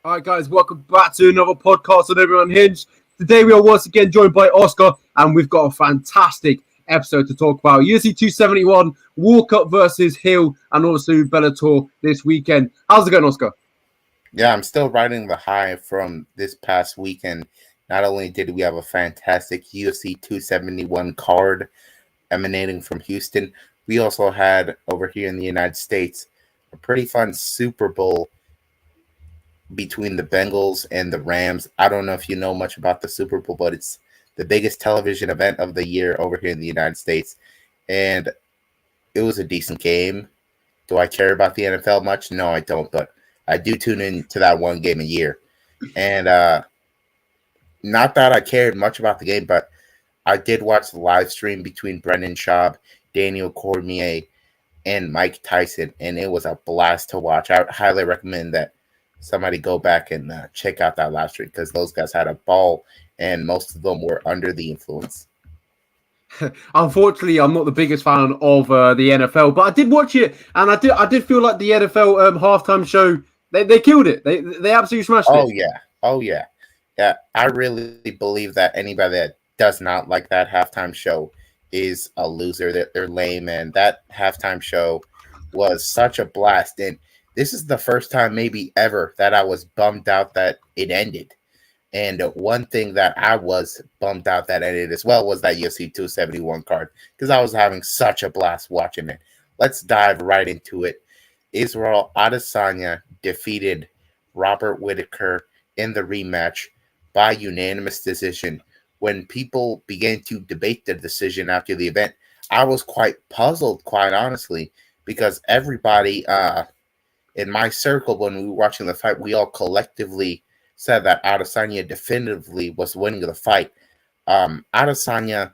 All right, guys, welcome back to another podcast on MMAUnhinged. Today we are once again joined by Oscar, and we've got a fantastic episode to talk about. UFC 271, Walkup versus Hill, and also Bellator this weekend. How's it going, Oscar? Yeah, I'm still riding the high from this past weekend. Not only did we have a fantastic UFC 271 card emanating from Houston, we also had over here in the United States a pretty fun Super Bowl between the Bengals and the Rams. I don't know if you know much about the Super Bowl, but it's the biggest television event of the year over here in the United States. And it was a decent game. Do I care about the NFL much? No, I don't, but I do tune in to that one game a year. And not that I cared much about the game, but I did watch the live stream between Brendan Schaub, Daniel Cormier, and Mike Tyson, and it was a blast to watch. I highly recommend that somebody go back and check out that live stream because those guys had a ball, and most of them were under the influence. Unfortunately, I'm not the biggest fan of the NFL, but I did watch it, and I did feel like the NFL halftime show, they killed it. They absolutely smashed it. Oh yeah. I really believe that anybody that does not like that halftime show is a loser. They're lame, and that halftime show was such a blast. And this is the first time maybe ever that I was bummed out that it ended. And one thing that I was bummed out that ended as well was that UFC 271 card because I was having such a blast watching it. Let's dive right into it. Israel Adesanya defeated Robert Whittaker in the rematch by unanimous decision. When people began to debate the decision after the event, I was quite puzzled, quite honestly, because everybody in my circle, when we were watching the fight, we all collectively said that Adesanya definitively was winning the fight. Adesanya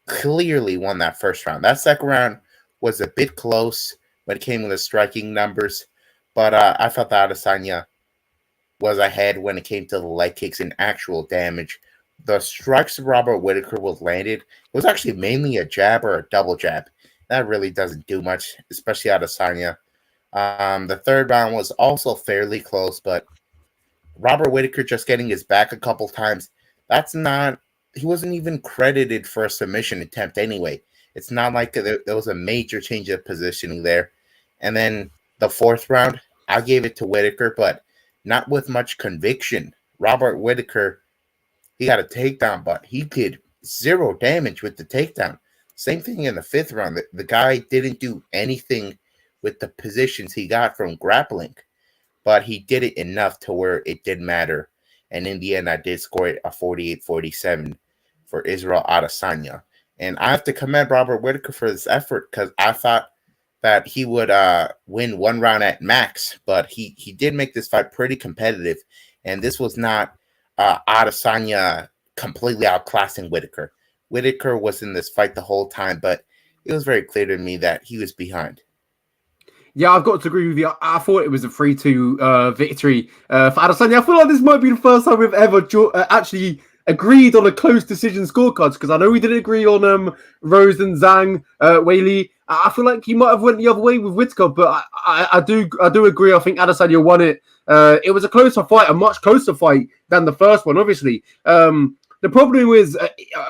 clearly won that first round. That second round was a bit close when it came to the striking numbers, but I felt that Adesanya was ahead when it came to the leg kicks and actual damage. The strikes Robert Whittaker was landed. It was actually mainly a jab or a double jab. That really doesn't do much, especially Adesanya. The third round was also fairly close, but Robert Whittaker just getting his back a couple times, he wasn't even credited for a submission attempt anyway. It's not like there was a major change of positioning there. And then the fourth round, I gave it to Whittaker, but not with much conviction. Robert Whittaker, he got a takedown, but he did zero damage with the takedown. Same thing in the fifth round. The guy didn't do anything with the positions he got from grappling, but he did it enough to where it did matter. And in the end, I did score it a 48-47 for Israel Adesanya. And I have to commend Robert Whittaker for this effort because I thought that he would win one round at max, but he did make this fight pretty competitive. And this was not Adesanya completely outclassing Whittaker. Whittaker was in this fight the whole time, but it was very clear to me that he was behind. Yeah, I've got to agree with you. I thought it was a 3-2 victory for Adesanya. I feel like this might be the first time we've ever actually agreed on a close decision scorecards because I know we didn't agree on Rose and Zhang, Weili. I feel like he might have went the other way with Whittaker, but I do agree. I think Adesanya won it. It was a closer fight, a much closer fight than the first one, obviously. The problem is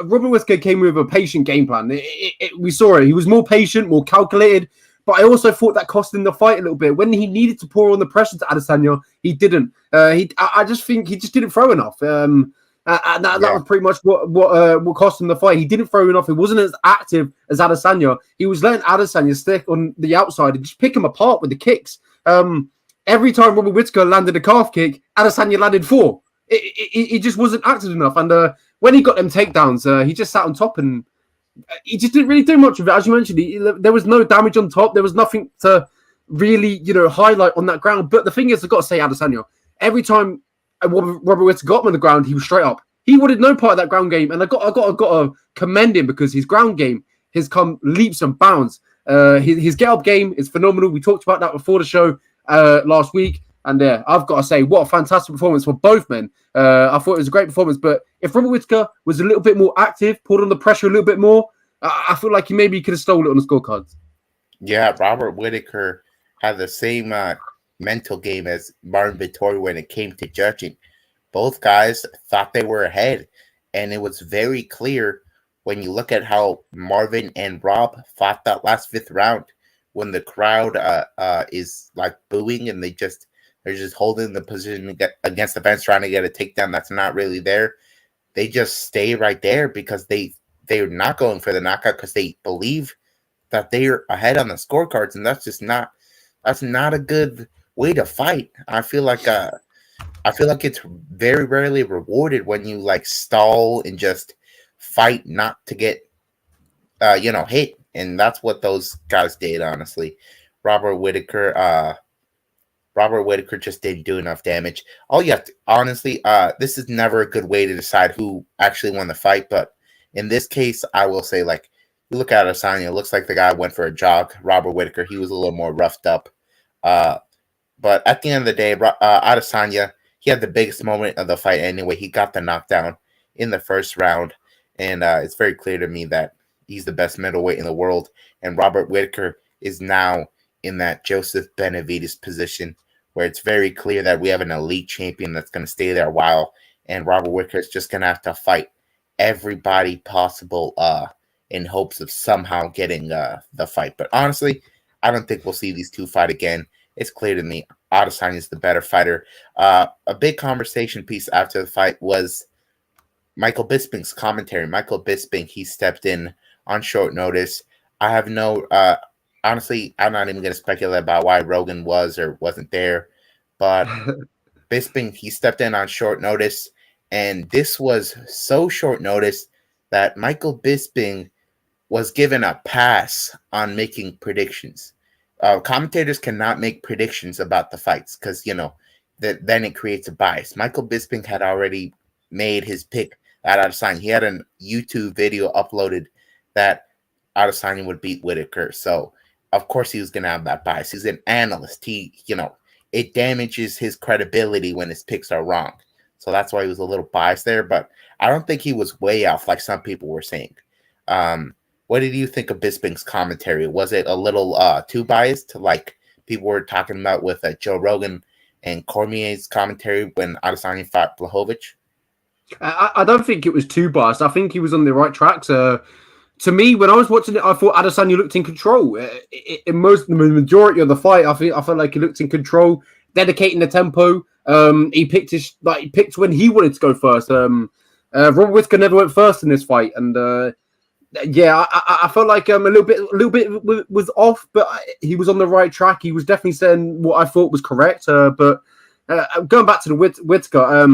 Robert Whittaker came with a patient game plan. We saw it. He was more patient, more calculated. But I also thought that cost him the fight a little bit. When he needed to pour on the pressure to Adesanya, he didn't. I just think he just didn't throw enough. And that was pretty much what cost him the fight. He didn't throw enough. He wasn't as active as Adesanya. He was letting Adesanya stick on the outside and just pick him apart with the kicks. Every time Robert Whittaker landed a calf kick, Adesanya landed 4. He just wasn't active enough. And when he got them takedowns, he just sat on top and he just didn't really do much of it. As you mentioned, there was no damage on top. There was nothing to really, highlight on that ground. But the thing is, I've got to say, Adesanya, every time Robert Whittaker got him on the ground, he was straight up. He wanted no part of that ground game. And I got to commend him because his ground game has come leaps and bounds. His get-up game is phenomenal. We talked about that before the show last week. And I've got to say, what a fantastic performance for both men. I thought it was a great performance. But if Robert Whittaker was a little bit more active, pulled on the pressure a little bit more, I feel like he maybe could have stolen it on the scorecards. Yeah, Robert Whittaker had the same mental game as Marvin Vettori when it came to judging. Both guys thought they were ahead, and it was very clear when you look at how Marvin and Rob fought that last fifth round when the crowd is like booing and they're just holding the position against the fence trying to get a takedown that's not really there. They just stay right there because they're not going for the knockout because they believe that they're ahead on the scorecards, and that's not a good way to fight. I feel like it's very rarely rewarded when you like stall and just fight not to get hit, and that's what those guys did. Honestly, Robert Whittaker just didn't do enough damage. All you have to, honestly, this is never a good way to decide who actually won the fight, but in this case, I will say, like, you look at Adesanya, it looks like the guy went for a jog. Robert Whittaker, he was a little more roughed up. But at the end of the day, Adesanya, he had the biggest moment of the fight anyway. He got the knockdown in the first round, and it's very clear to me that he's the best middleweight in the world. And Robert Whittaker is now in that Joseph Benavidez position where it's very clear that we have an elite champion that's going to stay there a while, and Robert Whittaker is just going to have to fight everybody possible in hopes of somehow getting the fight. But honestly, I don't think we'll see these two fight again. It's clear to me Adesanya is the better fighter. A big conversation piece after the fight was Michael Bisping's commentary. Michael Bisping, he stepped in on short notice. I have no honestly, I'm not even going to speculate about why Rogan was or wasn't there, but Bisping, he stepped in on short notice, and this was so short notice that Michael Bisping was given a pass on making predictions. Commentators cannot make predictions about the fights because, then it creates a bias. Michael Bisping had already made his pick at Adesanya. He had a YouTube video uploaded that Adesanya would beat Whittaker. So, of course, he was going to have that bias. He's an analyst. It damages his credibility when his picks are wrong. So that's why he was a little biased there. But I don't think he was way off like some people were saying. What did you think of Bisping's commentary? Was it a little too biased, like people were talking about with Joe Rogan and Cormier's commentary when Adesanya fought Blachowicz? I don't think it was too biased. I think he was on the right tracks. To me, when I was watching it, I thought Adesanya looked in control. In the majority of the fight, I felt like he looked in control, dedicating the tempo. He picked when he wanted to go first. Robert Whittaker never went first in this fight, and I felt like a little bit was off, but he was on the right track. He was definitely saying what I thought was correct. But going back to the Whittaker,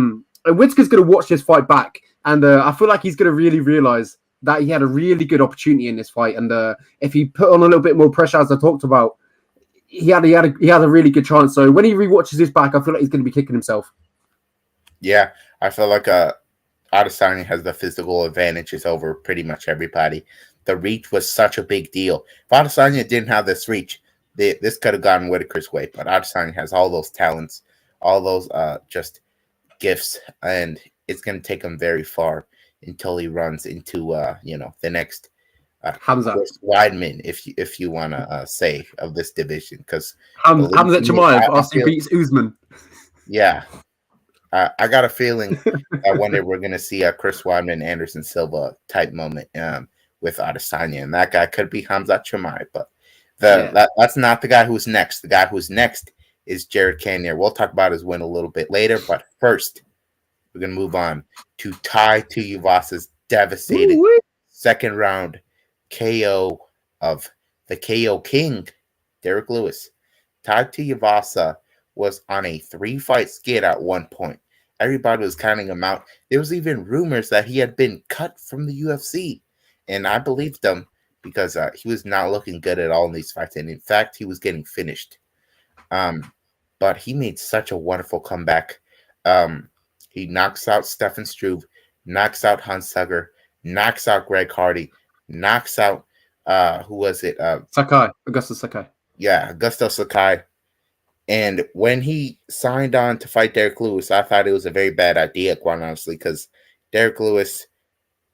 Whittaker's going to watch this fight back, and I feel like he's going to really realize that he had a really good opportunity in this fight, and if he put on a little bit more pressure, as I talked about, he had a really good chance. So when he rewatches this back, I feel like he's going to be kicking himself. Yeah, I feel like Adesanya has the physical advantages over pretty much everybody. The reach was such a big deal. If Adesanya didn't have this reach, this could have gone Whittaker's way. But Adesanya has all those talents, all those just gifts, and it's going to take him very far until he runs into the next Hamza Weidman, if you want to say, of this division, because Hamza Chimaev after he beats Usman. Yeah. I got a feeling that one day we're going to see a Chris Weidman, Anderson Silva type moment with Adesanya, and that guy could be Hamza Chimaev, but that's not the guy who's next. The guy who's next is Jared Cannonier. We'll talk about his win a little bit later, but first, we're going to move on to Tai Tuivasa's devastating second round KO of the KO King, Derek Lewis. Tai Tuivasa was on a 3-fight skid at one point. Everybody was counting him out. There was even rumors that he had been cut from the UFC, and I believed them because he was not looking good at all in these fights, and in fact, he was getting finished. But he made such a wonderful comeback. He knocks out Stefan Struve, knocks out Hans Hugger, knocks out Greg Hardy, knocks out who was it? Augusto Sakai. Yeah, Augusto Sakai. And when he signed on to fight Derek Lewis, I thought it was a very bad idea, quite honestly, because Derek Lewis,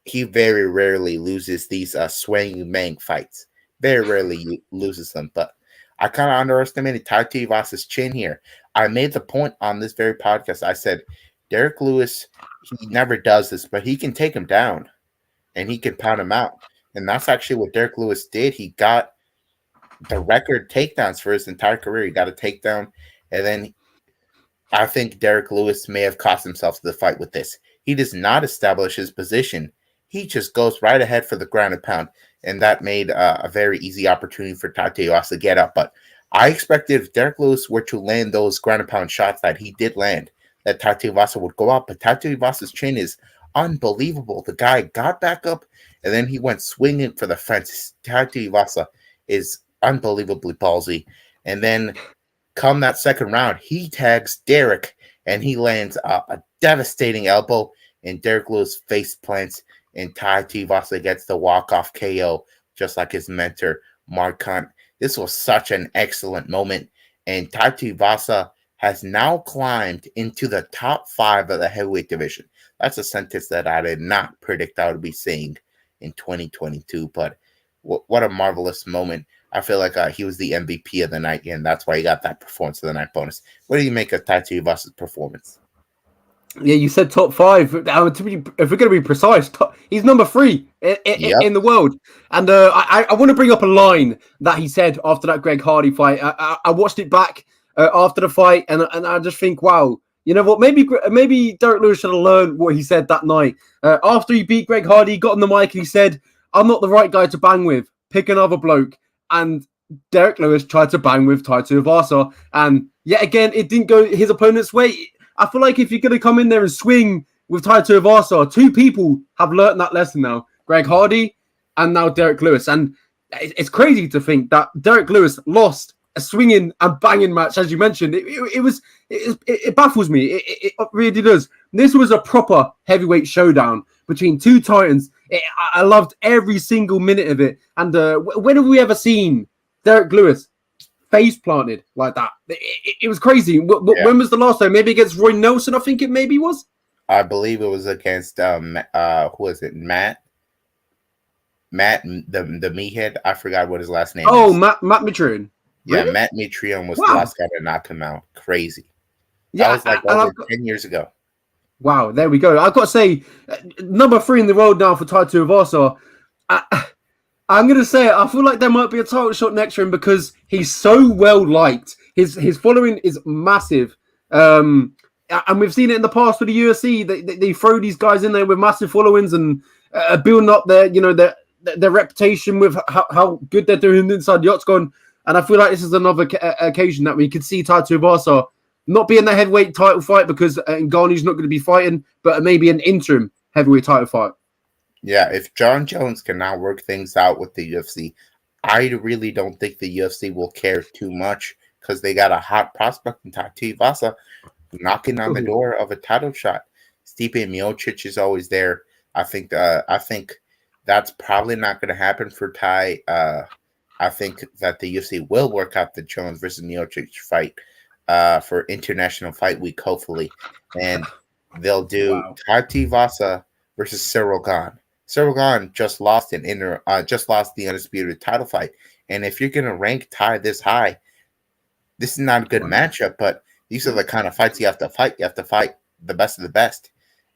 he very rarely loses these swing bang fights. Very rarely loses them. But I kind of underestimated Tai Tuivasa's chin here. I made the point on this very podcast. I said, Derek Lewis, he never does this, but he can take him down and he can pound him out. And that's actually what Derek Lewis did. He got the record takedowns for his entire career. He got a takedown, and then I think Derek Lewis may have cost himself the fight with this. He does not establish his position. He just goes right ahead for the ground and pound, and that made a very easy opportunity for Tai Tuivasa to get up. But I expected if Derek Lewis were to land those ground and pound shots that he did land, that Tai Tuivasa would go up. But Tai Tuivasa's chin is unbelievable. The guy got back up, and then he went swinging for the fence. Tai Tuivasa is unbelievably ballsy. And then come that second round, he tags Derek, and he lands a devastating elbow, and Derek Lewis face plants, and Tai Tuivasa gets the walk-off KO, just like his mentor, Marcon. This was such an excellent moment, and Tai Tuivasa has now climbed into the top 5 of the heavyweight division. That's a sentence that I did not predict I would be saying in 2022, but what a marvelous moment. I feel like he was the MVP of the night, and that's why he got that performance of the night bonus. What do you make of Tai Tuivasa's performance? Yeah, you said top 5. If we're going to be precise, he's number 3 in the world. And I want to bring up a line that he said after that Greg Hardy fight. I watched it back after the fight, and I just think, wow, you know what? Maybe Derek Lewis should have learned what he said that night. After he beat Greg Hardy, he got on the mic and he said, "I'm not the right guy to bang with. Pick another bloke." And Derek Lewis tried to bang with Tai Tuivasa, and yet again, it didn't go his opponent's way. I feel like if you're going to come in there and swing with Tai Tuivasa, 2 people have learned that lesson now: Greg Hardy and now Derek Lewis. And it's crazy to think that Derek Lewis lost a swinging and banging match, as you mentioned. It baffles me. It really does. This was a proper heavyweight showdown between 2 titans. I loved every single minute of it. And when have we ever seen Derek Lewis face planted like that? It was crazy. When was the last time? Maybe against Roy Nelson, I think it maybe was. I believe it was against who was it? Matt, the meathead. I forgot what his last name is. Oh, Matt Mitrione. Yeah, Really? Matt Mitrione was the last guy to knock him out. Crazy. Yeah, that was like over 10 years ago. Wow, there we go. I've got to say, number 3 in the world now for Tai Tuivasa. I'm going to say it. I feel like there might be a title shot next to him because he's so well liked. His following is massive. And we've seen it in the past with the UFC. They throw these guys in there with massive followings and building up their reputation with how good they're doing inside the octagon. And I feel like this is another occasion that we could see Tai Tuivasa not be in the heavyweight title fight because Ngannou's not going to be fighting, but maybe an interim heavyweight title fight. Yeah, if John Jones can now work things out with the UFC, I really don't think the UFC will care too much because they got a hot prospect in Tai Tuivasa knocking on the door of a title shot. Stipe Miocic is always there. I think that's probably not going to happen for Tai. I think that the UFC will work out the Jones versus Miocic fight for International Fight Week, hopefully, and they'll do Tai Tuivasa versus Ciryl Gane. Ciryl Gane just lost the undisputed title fight, and if you're gonna rank Tai this high, this is not a good matchup. But these are the kind of fights you have to fight. You have to fight the best of the best,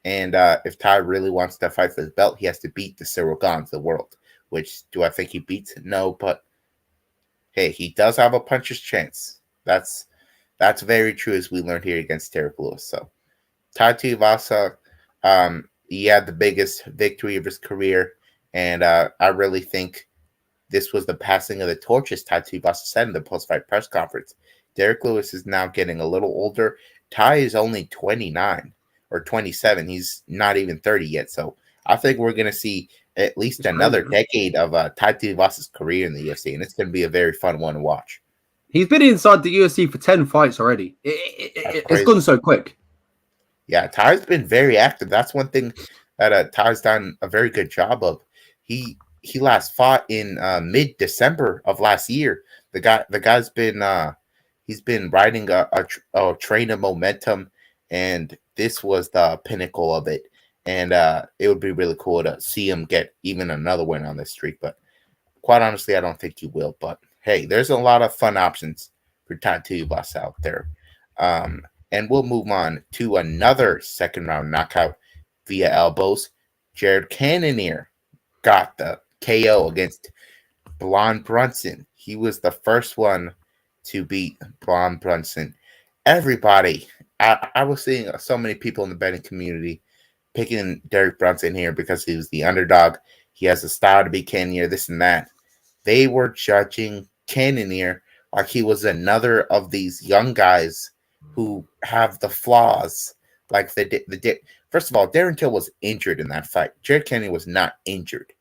and if Tai really wants to fight for the belt, he has to beat the Ciryl Ganes of the world. Which do I think he beats? No, but hey, he does have a puncher's chance. That's very true, as we learned here against Derek Lewis. So Tai Tuivasa, he had the biggest victory of his career, and I really think this was the passing of the torch, as Tai Tuivasa said in the post-fight press conference. Derek Lewis is now getting a little older. Tai is only 29 or 27. He's not even 30 yet. So I think we're going to see at least another decade of Tai Tuivasa's career in the UFC, and it's going to be a very fun one to watch. He's been inside the UFC for 10 fights already. It's gone so quick. Yeah, Tai's been very active. That's one thing that Tai's done a very good job of. He last fought in mid-December of last year. The guy's been he's been riding a train of momentum, and this was the pinnacle of it. And it would be really cool to see him get even another win on this streak. But quite honestly, I don't think he will. But hey, there's a lot of fun options for tattoo busts out there. And we'll move on to another second round knockout via elbows. Jared Cannonier got the KO against Brunson. He was the first one to beat Brunson. Everybody, I was seeing so many people in the betting community picking Derek Brunson here because he was the underdog. He has a style to beat Cannonier, this and that. They were judging Cannonier like he was another of these young guys who have the flaws. Like first of all, Darren Till was injured in that fight. Jared Cannonier was not injured.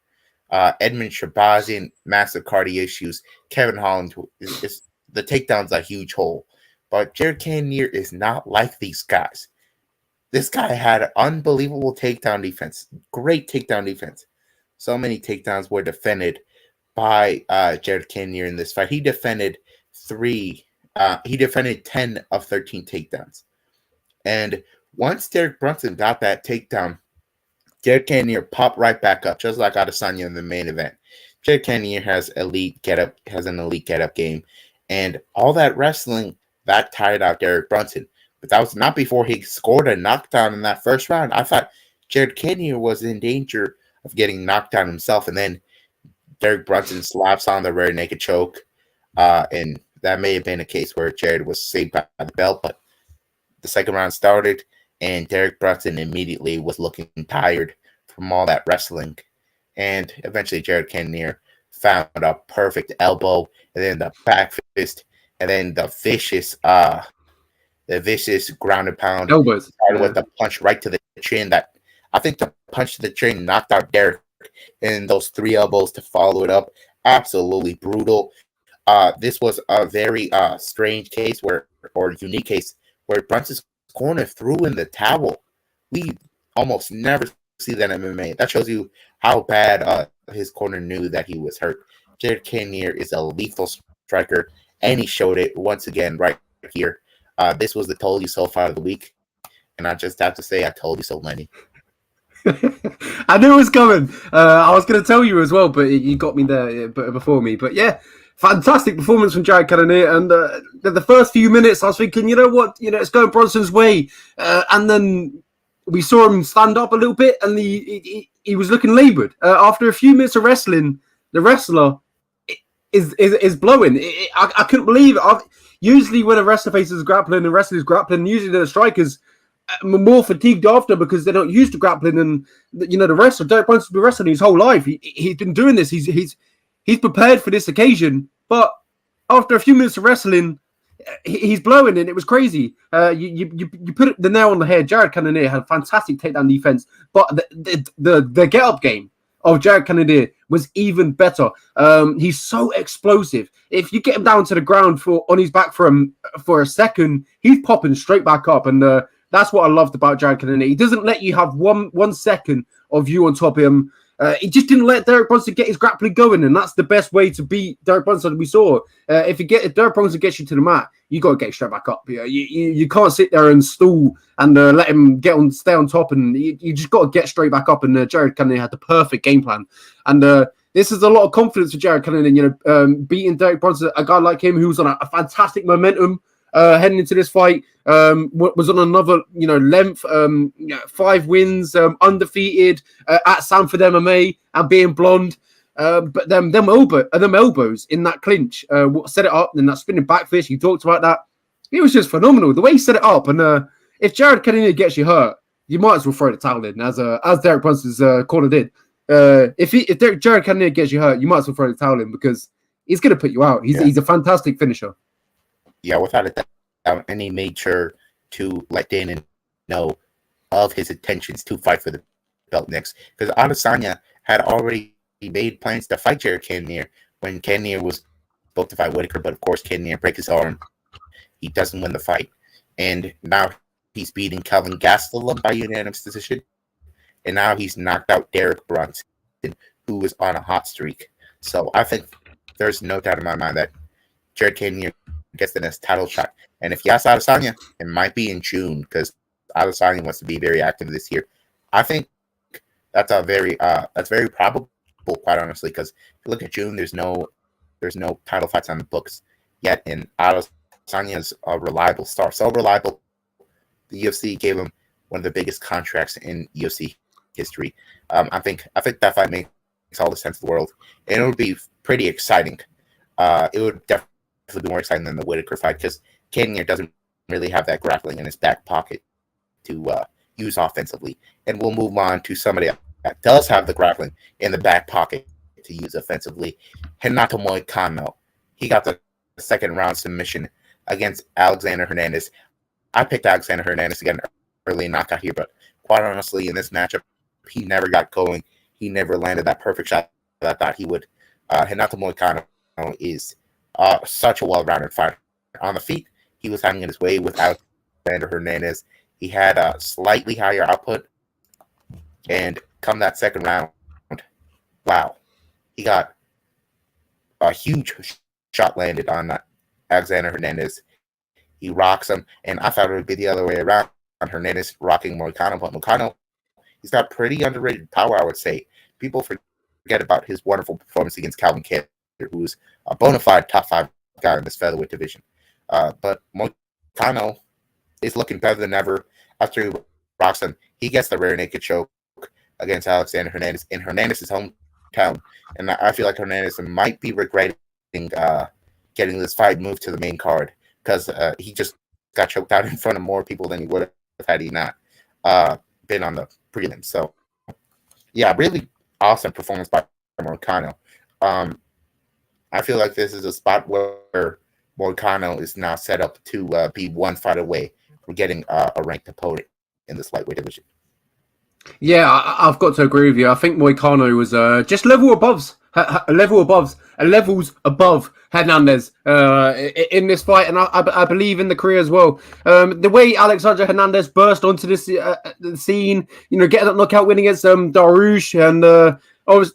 Edmund Shabazian, massive cardio issues. Kevin Holland, the takedown's a huge hole. But Jared Cannonier is not like these guys. This guy had unbelievable takedown defense. Great takedown defense. So many takedowns were defended by Jared Cannonier in this fight. He defended 10 of 13 takedowns. And once Derek Brunson got that takedown, Jared Cannonier popped right back up, just like Adesanya in the main event. Jared Cannonier has an elite get-up game. And all that wrestling, that tired out Derek Brunson. But that was not before he scored a knockdown in that first round. I thought Jared Cannonier was in danger of getting knocked down himself. And then Derek Brunson slaps on the rear naked choke. And that may have been a case where Jared was saved by the belt. But the second round started, and Derek Brunson immediately was looking tired from all that wrestling. And eventually Jared Cannonier found a perfect elbow, and then the back fist, and then the vicious ground and pound. Elbows. Started with the punch right to the chin. That I think the punch to the chin knocked out Derek, and those 3 elbows to follow it up. Absolutely brutal. This was a very strange case or unique case where Brunson's corner threw in the towel. We almost never see that in MMA. That shows you how bad his corner knew that he was hurt. Jared Cannonier is a lethal striker, and he showed it once again right here. This was the told you so fight of the week, and I just have to say I told you so, Lenny. I knew it was coming. I was going to tell you as well, but you got me there before me. But yeah, fantastic performance from Jared Cannonier. And the first few minutes, I was thinking, you know what, it's going Bronson's way. And then we saw him stand up a little bit, and he was looking laboured. After a few minutes of wrestling, the wrestler is blowing. I couldn't believe it. Usually when a wrestler faces grappling and wrestler is grappling, usually the strikers more fatigued after because they're not used to grappling. And the wrestler, Derek Brunson's been wrestling his whole life. He's been doing this. He's prepared for this occasion. But after a few minutes of wrestling, he's blowing, and it was crazy. You put the nail on the head. Jared Cannonier had fantastic takedown defense, but the get up game of Jared Cannonier was even better. He's so explosive. If you get him down to the ground on his back for a second, he's popping straight back up, and that's what I loved about Jared Cannonier. He doesn't let you have one second of you on top of him. He just didn't let Derek Brunson get his grappling going, and that's the best way to beat Derek Brunson. We saw if Derek Brunson gets you to the mat, you got to get straight back up. You can't sit there and stall and let him stay on top, and you just got to get straight back up. And Jared Cannonier had the perfect game plan, and this is a lot of confidence for Jared Cannonier. Beating Derek Brunson, a guy like him who's on a fantastic momentum. Heading into this fight, was on another, length, 5 wins, undefeated at Sanford MMA and being blonde. But them elbows in that clinch, set it up, and that spinning back fist, you talked about that. It was just phenomenal the way he set it up. And if Jared Cannonier gets you hurt, you might as well throw the towel in, as Derek Brunson's corner did. If Jared Cannonier gets you hurt, you might as well throw the towel in because he's going to put you out. He's a fantastic finisher. Yeah, without a doubt, and he made sure to let Dana know of his intentions to fight for the belt next. Because Adesanya had already made plans to fight Jared Cannonier when Cannonier was supposed to fight Whittaker, but of course Cannonier breaks his arm. He doesn't win the fight. And now he's beating Kelvin Gastelum by unanimous decision. And now he's knocked out Derek Brunson, who is on a hot streak. So I think there's no doubt in my mind that Jared Cannonier gets the next title shot. And if you ask Adesanya, it might be in June because Adesanya wants to be very active this year. I think that's very probable, quite honestly, because if you look at June, there's no there's no title fights on the books yet, and Adesanya's a reliable star. So reliable, the UFC gave him one of the biggest contracts in UFC history. I think that fight makes all the sense in the world, and it would be pretty exciting. It would definitely be more exciting than the Whittaker fight because Cannonier doesn't really have that grappling in his back pocket to use offensively. And we'll move on to somebody that does have the grappling in the back pocket to use offensively. Renato Moicano. He got the second round submission against Alexander Hernandez. I picked Alexander Hernandez again early knockout here, but quite honestly, in this matchup, he never got going. He never landed that perfect shot that I thought he would. Renato Moicano is such a well-rounded fighter. On the feet, he was having his way with Alexander Hernandez. He had a slightly higher output, and come that second round, wow, he got a huge shot landed on Alexander Hernandez. He rocks him, and I thought it would be the other way around. Hernandez rocking Moicano, but Moicano, he's got pretty underrated power, I would say. People forget about his wonderful performance against Calvin Kattar, who's a bona fide top 5 guy in this featherweight division. But Moicano is looking better than ever after he rocks him. He gets the rear naked choke against Alexander Hernandez in Hernandez's hometown. And I feel like Hernandez might be regretting getting this fight moved to the main card because he just got choked out in front of more people than he would have had he not been on the prelims. So, yeah, really awesome performance by Moicano. I feel like this is a spot where Moicano is now set up to be one fight away from getting a ranked opponent in this lightweight division. Yeah, I've got to agree with you. I think Moicano was just levels above Hernandez in this fight, and I believe in the career as well. The way Alexander Hernandez burst onto this the scene, getting that knockout win against Darush, and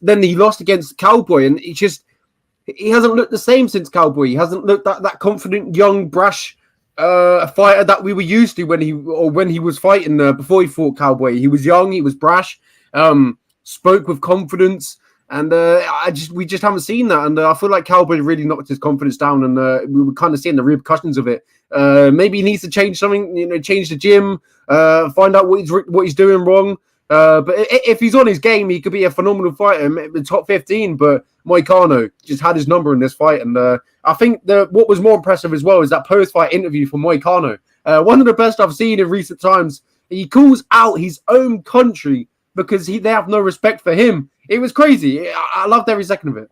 then he lost against Cowboy, and he hasn't looked the same since Cowboy. He hasn't looked that confident, young, brash fighter that we were used to when he was fighting before he fought Cowboy. He was young, he was brash, spoke with confidence, and we just haven't seen that. And I feel like Cowboy really knocked his confidence down, and we were kind of seeing the repercussions of it. Maybe he needs to change something, change the gym, find out what he's doing wrong. But if he's on his game, he could be a phenomenal fighter, the top 15. But Moicano just had his number in this fight, and I think what was more impressive as well is that post-fight interview from Moicano. One of the best I've seen in recent times. He calls out his own country because they have no respect for him. It was crazy. I loved every second of it.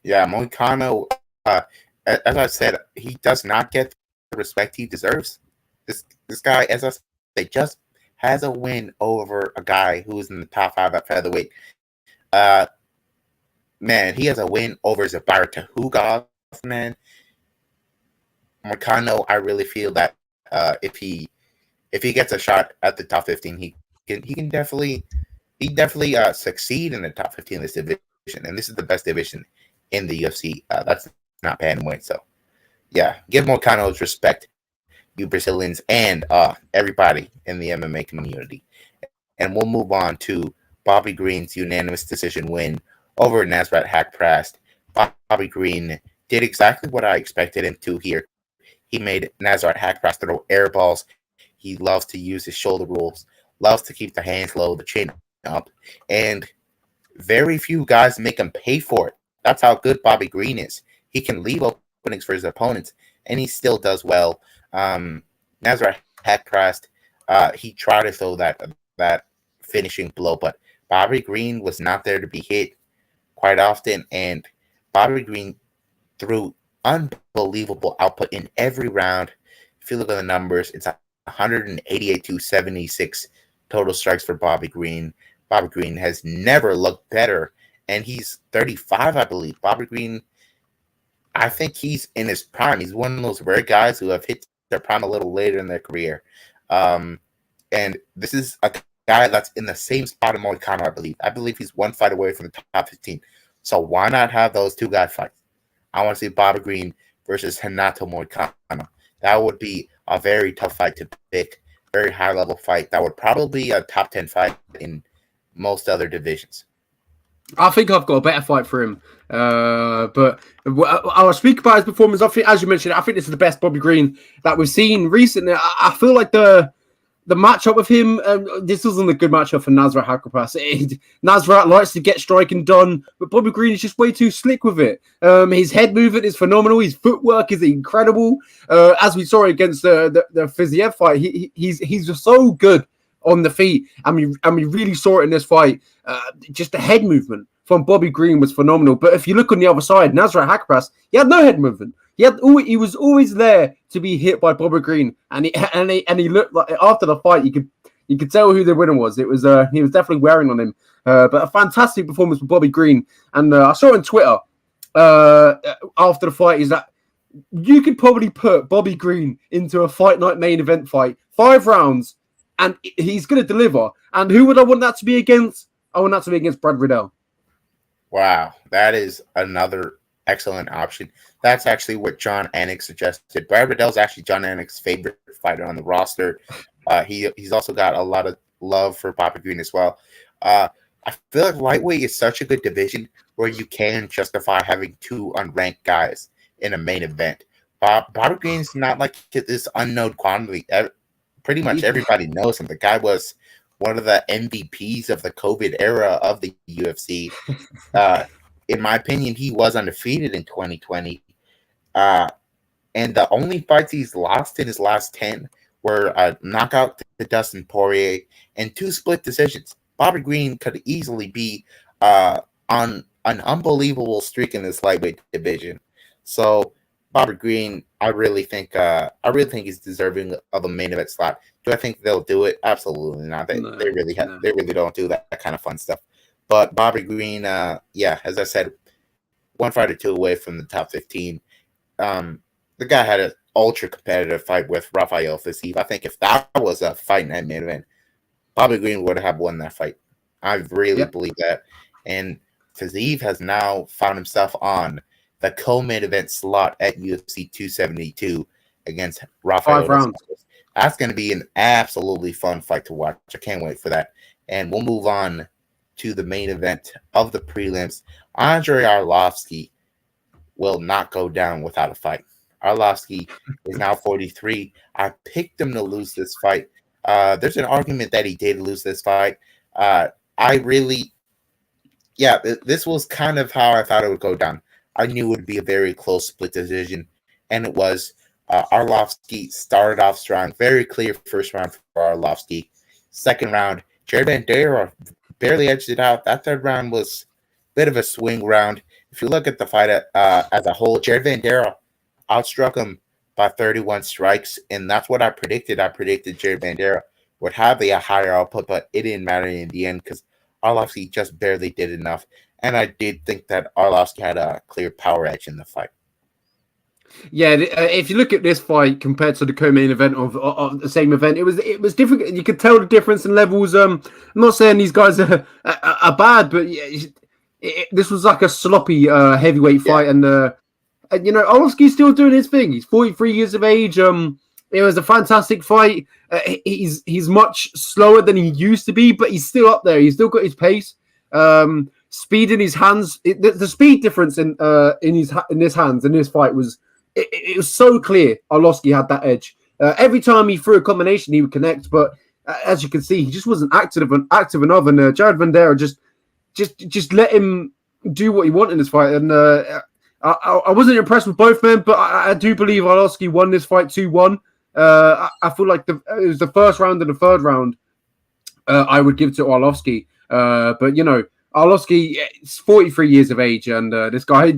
Yeah, Moicano, as I said, he does not get the respect he deserves. This guy, as I say, just has a win over a guy who's in the top 5 at featherweight. Man, he has a win over Zabara Tukhugov, man. Moicano, I really feel that if he gets a shot at the top 15, he can definitely succeed in the top 15 of this division. And this is the best division in the UFC. That's not bantamweight. So, yeah, give Moicano his respect, you Brazilians, and everybody in the MMA community. And we'll move on to Bobby Green's unanimous decision win over Nazareth Haqparast. Bobby Green did exactly what I expected him to here. He made Nazareth Haqparast throw air balls. He loves to use his shoulder rolls, loves to keep the hands low, the chin up, and very few guys make him pay for it. That's how good Bobby Green is. He can leave openings for his opponents, and he still does well. Nazareth Haqparast, he tried to throw that finishing blow, but Bobby Green was not there to be hit quite often, and Bobby Green threw unbelievable output in every round. If you look at the numbers, it's 188 to 76 total strikes for Bobby Green. Bobby Green has never looked better, and he's 35, I believe. Bobby Green, I think he's in his prime. He's one of those rare guys who have hit their prime a little later in their career. And this is a guy that's in the same spot in Moicano, I believe. I believe he's one fight away from the top 15. So why not have those two guys fight? I want to see Bobby Green versus Renato Moicano. That would be a very tough fight to pick, very high-level fight. That would probably be a top 10 fight in most other divisions. I think I've got a better fight for him. But I'll speak about his performance. I think, as you mentioned, I think this is the best Bobby Green that we've seen recently. I feel like the matchup with him, this wasn't a good matchup for Nazareth Hakrapas. Nazareth likes to get striking done, but Bobby Green is just way too slick with it. His head movement is phenomenal. His footwork is incredible. As we saw against the Fiziev fight, he's just so good on the feet, and we really saw it in this fight. Just the head movement from Bobby Green was phenomenal. But if you look on the other side, Nazareth Hakrapas, he had no head movement. He was always there to be hit by Bobby Green, and he looked like after the fight you could tell who the winner was. It was he was definitely wearing on him. But a fantastic performance from Bobby Green, and I saw on Twitter after the fight is that you could probably put Bobby Green into a Fight Night main event fight, 5 rounds, and he's going to deliver. And who would I want that to be against? I want that to be against Brad Riddell. Wow, that is another excellent option. That's actually what John Anik suggested. Brad Riddell's actually John Anik's favorite fighter on the roster. He's also got a lot of love for Bobby Green as well. I feel like lightweight is such a good division where you can justify having 2 unranked guys in a main event. Bobby Green's not like this unknown quantity. Pretty much everybody knows him. The guy was one of the MVPs of the COVID era of the UFC. In my opinion, he was undefeated in 2020. And the only fights he's lost in his last 10 were a knockout to Dustin Poirier and 2 split decisions. Bobby Green could easily be on an unbelievable streak in this lightweight division. So Bobby Green, I really think he's deserving of a main event slot. Do I think they'll do it? Absolutely not. They really don't do that kind of fun stuff. But Bobby Green, as I said, 1 fight or 2 away from the top 15. The guy had an ultra competitive fight with Rafael Fiziev. I think if that was a Fight Night main event, Bobby Green would have won that fight. I really believe that. And Fiziev has now found himself on the co-main event slot at UFC 272 against Rafael. 5 rounds. That's going to be an absolutely fun fight to watch. I can't wait for that. And we'll move on to the main event of the prelims. Andrei Arlovski will not go down without a fight. Arlovski is now 43. I picked him to lose this fight. There's an argument that he did lose this fight. This was kind of how I thought it would go down. I knew it would be a very close split decision, and it was. Arlovski started off strong. Very clear first round for Arlovski. Second round, Jared Vanderaa barely edged it out. That third round was a bit of a swing round. If you look at the fight as a whole, Jared Vanderaa outstruck him by 31 strikes, and that's what I predicted. I predicted Jared Vanderaa would have a higher output, but it didn't matter in the end because Arlovski just barely did enough. And I did think that Arlovski had a clear power edge in the fight. Yeah, if you look at this fight compared to the co-main event of the same event, it was different. You could tell the difference in levels. I'm not saying these guys are bad, but this was like a sloppy heavyweight fight, and Arlovski's still doing his thing. He's 43 years of age. It was a fantastic fight. He's much slower than he used to be, but he's still up there. He's still got his pace. Speed in his hands. The speed difference in his hands in this fight was. It was so clear Arlovski had that edge. Every time he threw a combination, he would connect. But as you can see, he just wasn't active enough. And Jared Vanderaa just let him do what he wanted in this fight. And I wasn't impressed with both men, but I do believe Arlovski won this fight 2-1. I feel like it was the first round and the third round I would give to Arlovski. But, Arlovski is 43 years of age, and this guy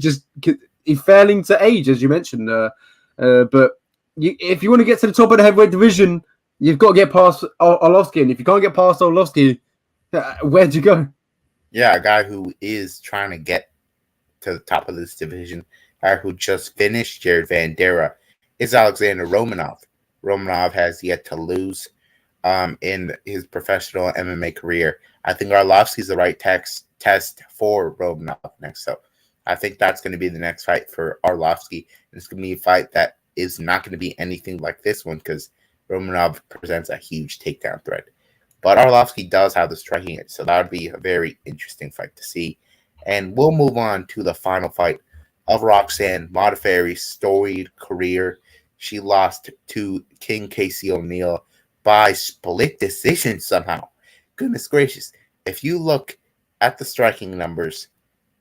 he's failing to age, as you mentioned. But if you want to get to the top of the heavyweight division, you've got to get past Arlovski. And if you can't get past Arlovski, where'd you go? Yeah, a guy who is trying to get to the top of this division, who just finished Jared Vanderaa, is Alexander Romanov. Romanov has yet to lose in his professional MMA career. I think Arlovski's the right test for Romanov next. So I think that's going to be the next fight for Arlovski. It's going to be a fight that is not going to be anything like this one because Romanov presents a huge takedown threat. But Arlovski does have the striking edge, so that would be a very interesting fight to see. And we'll move on to the final fight of Roxanne Modafferi's storied career. She lost to King Casey O'Neill by split decision somehow. Goodness gracious. If you look at the striking numbers,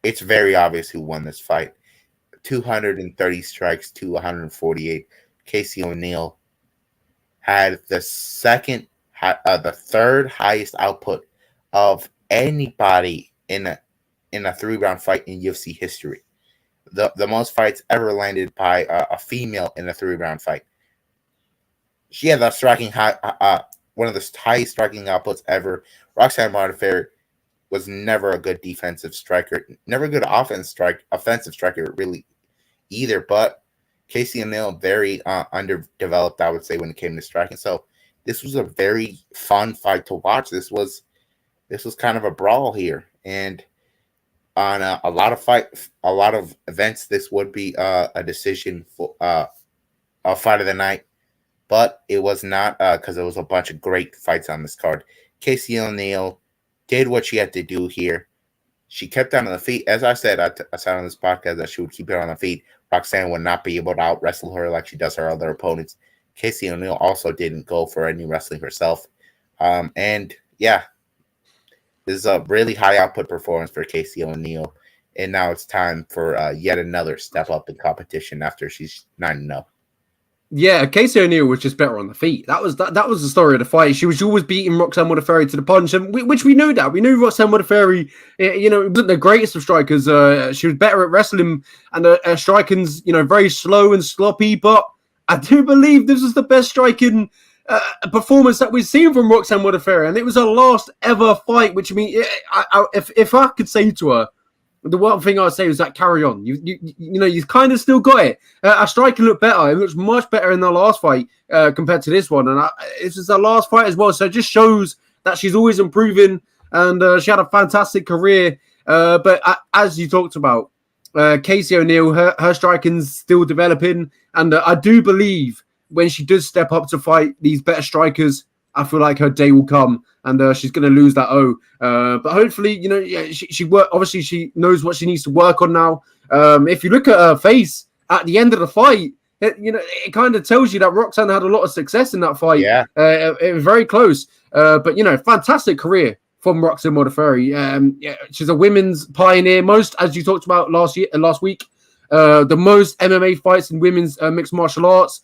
it's very obvious who won this fight. 230 strikes to 148. Casey O'Neill had the third highest output of anybody in a 3-round fight in UFC history. The most fights ever landed by a female in a 3-round fight. She had the striking one of the highest striking outputs ever. Roxanne Modafferi was never a good defensive striker, never a good offensive striker really either. But Casey O'Neill very underdeveloped, I would say, when it came to striking. So this was a very fun fight to watch. This was kind of a brawl here, and on a lot of events, this would be a decision for a fight of the night, but it was not because there was a bunch of great fights on this card. Casey O'Neill did what she had to do here. She kept on the feet. As I said, I said on this podcast that she would keep it on the feet. Roxanne would not be able to out wrestle her like she does her other opponents. Casey O'Neill also didn't go for any wrestling herself. And yeah, this is a really high output performance for Casey O'Neill. And now it's time for yet another step up in competition after she's 9-0. Yeah, Casey O'Neill was just better on the feet. That was the story of the fight. She was always beating Roxanne Modafferi to the punch, and which we know that. We knew Roxanne Modafferi, wasn't the greatest of strikers. She was better at wrestling, and her striking's, very slow and sloppy. But I do believe this was the best striking performance that we've seen from Roxanne Modafferi, and it was her last ever fight. Which I mean, if I could say to her, the one thing I'd say is that carry on. You've kind of still got it. Our striking looked better. It looks much better in the last fight compared to this one. And this is her last fight as well. So it just shows that she's always improving. And she had a fantastic career. But as you talked about, Casey O'Neill, her striking's still developing. And I do believe when she does step up to fight these better strikers, I feel like her day will come, and she's going to lose that but hopefully, obviously she knows what she needs to work on now. If you look at her face at the end of the fight, it kind of tells you that Roxanne had a lot of success in that fight. Yeah, it was very close. But fantastic career from Roxanne Modafferi. She's a women's pioneer. Most, as you talked about last week, the most MMA fights in women's mixed martial arts.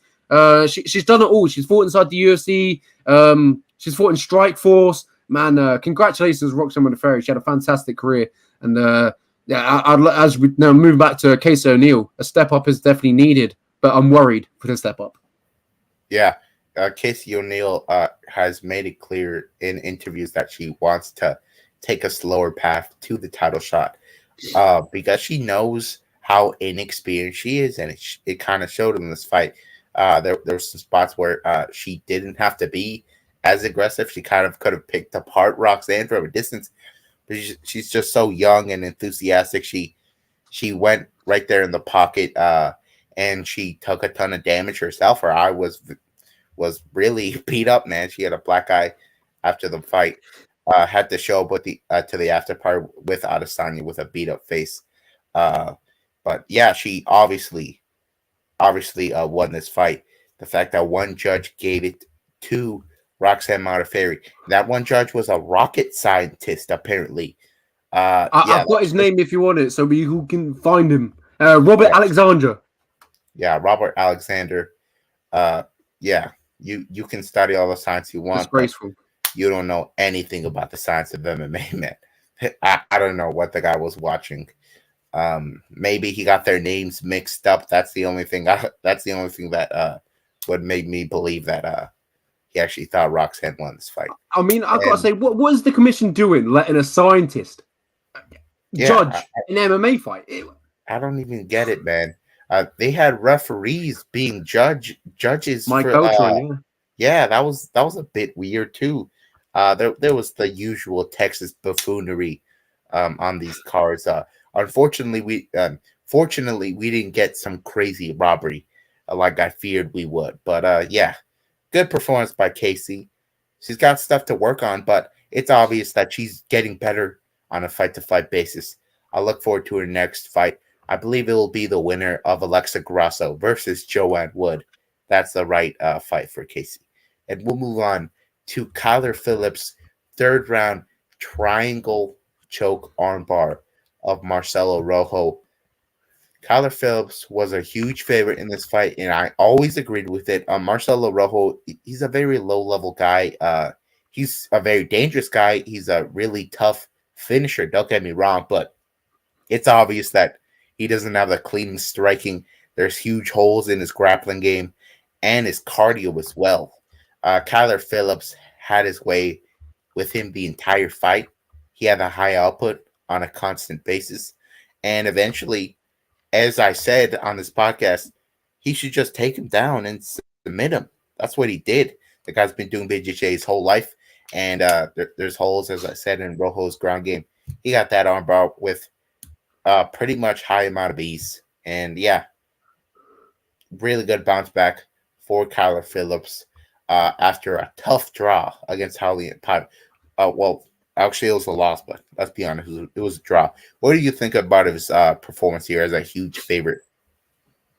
She's done it all. She's fought inside the UFC. She's fought in Strikeforce. Man, congratulations, Roxanne Modafferi. She had a fantastic career. And as we now move back to Casey O'Neill, a step up is definitely needed, but I'm worried for the step up. Yeah, Casey O'Neill has made it clear in interviews that she wants to take a slower path to the title shot because she knows how inexperienced she is, and it kind of showed in this fight. There were some spots where she didn't have to be as aggressive. She kind of could have picked apart Roxanne from a distance, but she's just so young and enthusiastic. She went right there in the pocket, and she took a ton of damage herself. Her eye was really beat up, man. She had a black eye after the fight. Had to show up to the after party with Adesanya with a beat up face. But yeah, she obviously won this fight. The fact that one judge gave it to Roxanne Modafferi. That one judge was a rocket scientist, apparently. I've got his name if you want it, so who can find him. Robert Alexander. Yeah, Robert Alexander. You can study all the science you want. Disgraceful. You don't know anything about the science of MMA, man. I don't know what the guy was watching. Maybe he got their names mixed up. That's the only thing. That would make me believe that he actually thought Roxanne won this fight. I mean, I've got to say, what is the commission doing, letting a scientist judge an MMA fight? I don't even get it, man. They had referees being judges. Moicano, yeah, that was a bit weird too. There was the usual Texas buffoonery on these cards. Unfortunately, we didn't get some crazy robbery like I feared we would. But yeah, good performance by Casey. She's got stuff to work on, but it's obvious that she's getting better on a fight-to-fight basis. I look forward to her next fight. I believe it will be the winner of Alexa Grasso versus Joanne Wood. That's the right fight for Casey. And we'll move on to Kyler Phillips' third round triangle choke armbar of Marcelo Rojo. Kyler Phillips was a huge favorite in this fight, and I always agreed with it. Marcelo Rojo, he's a very low-level guy. He's a very dangerous guy. He's a really tough finisher, don't get me wrong, but it's obvious that he doesn't have the clean striking. There's huge holes in his grappling game and his cardio as well. Kyler Phillips had his way with him the entire fight. He had a high output on a constant basis, and eventually, as I said on this podcast, he should just take him down and submit him. That's what he did. The guy's been doing BJJ his whole life, and there's holes, as I said, in Rojo's ground game. He got that armbar with pretty much high amount of ease. And yeah, really good bounce back for Kyler Phillips after a tough draw against Howley and Pipe. Well, actually, it was a loss, but let's be honest, it was a draw. What do you think about his performance here as a huge favorite?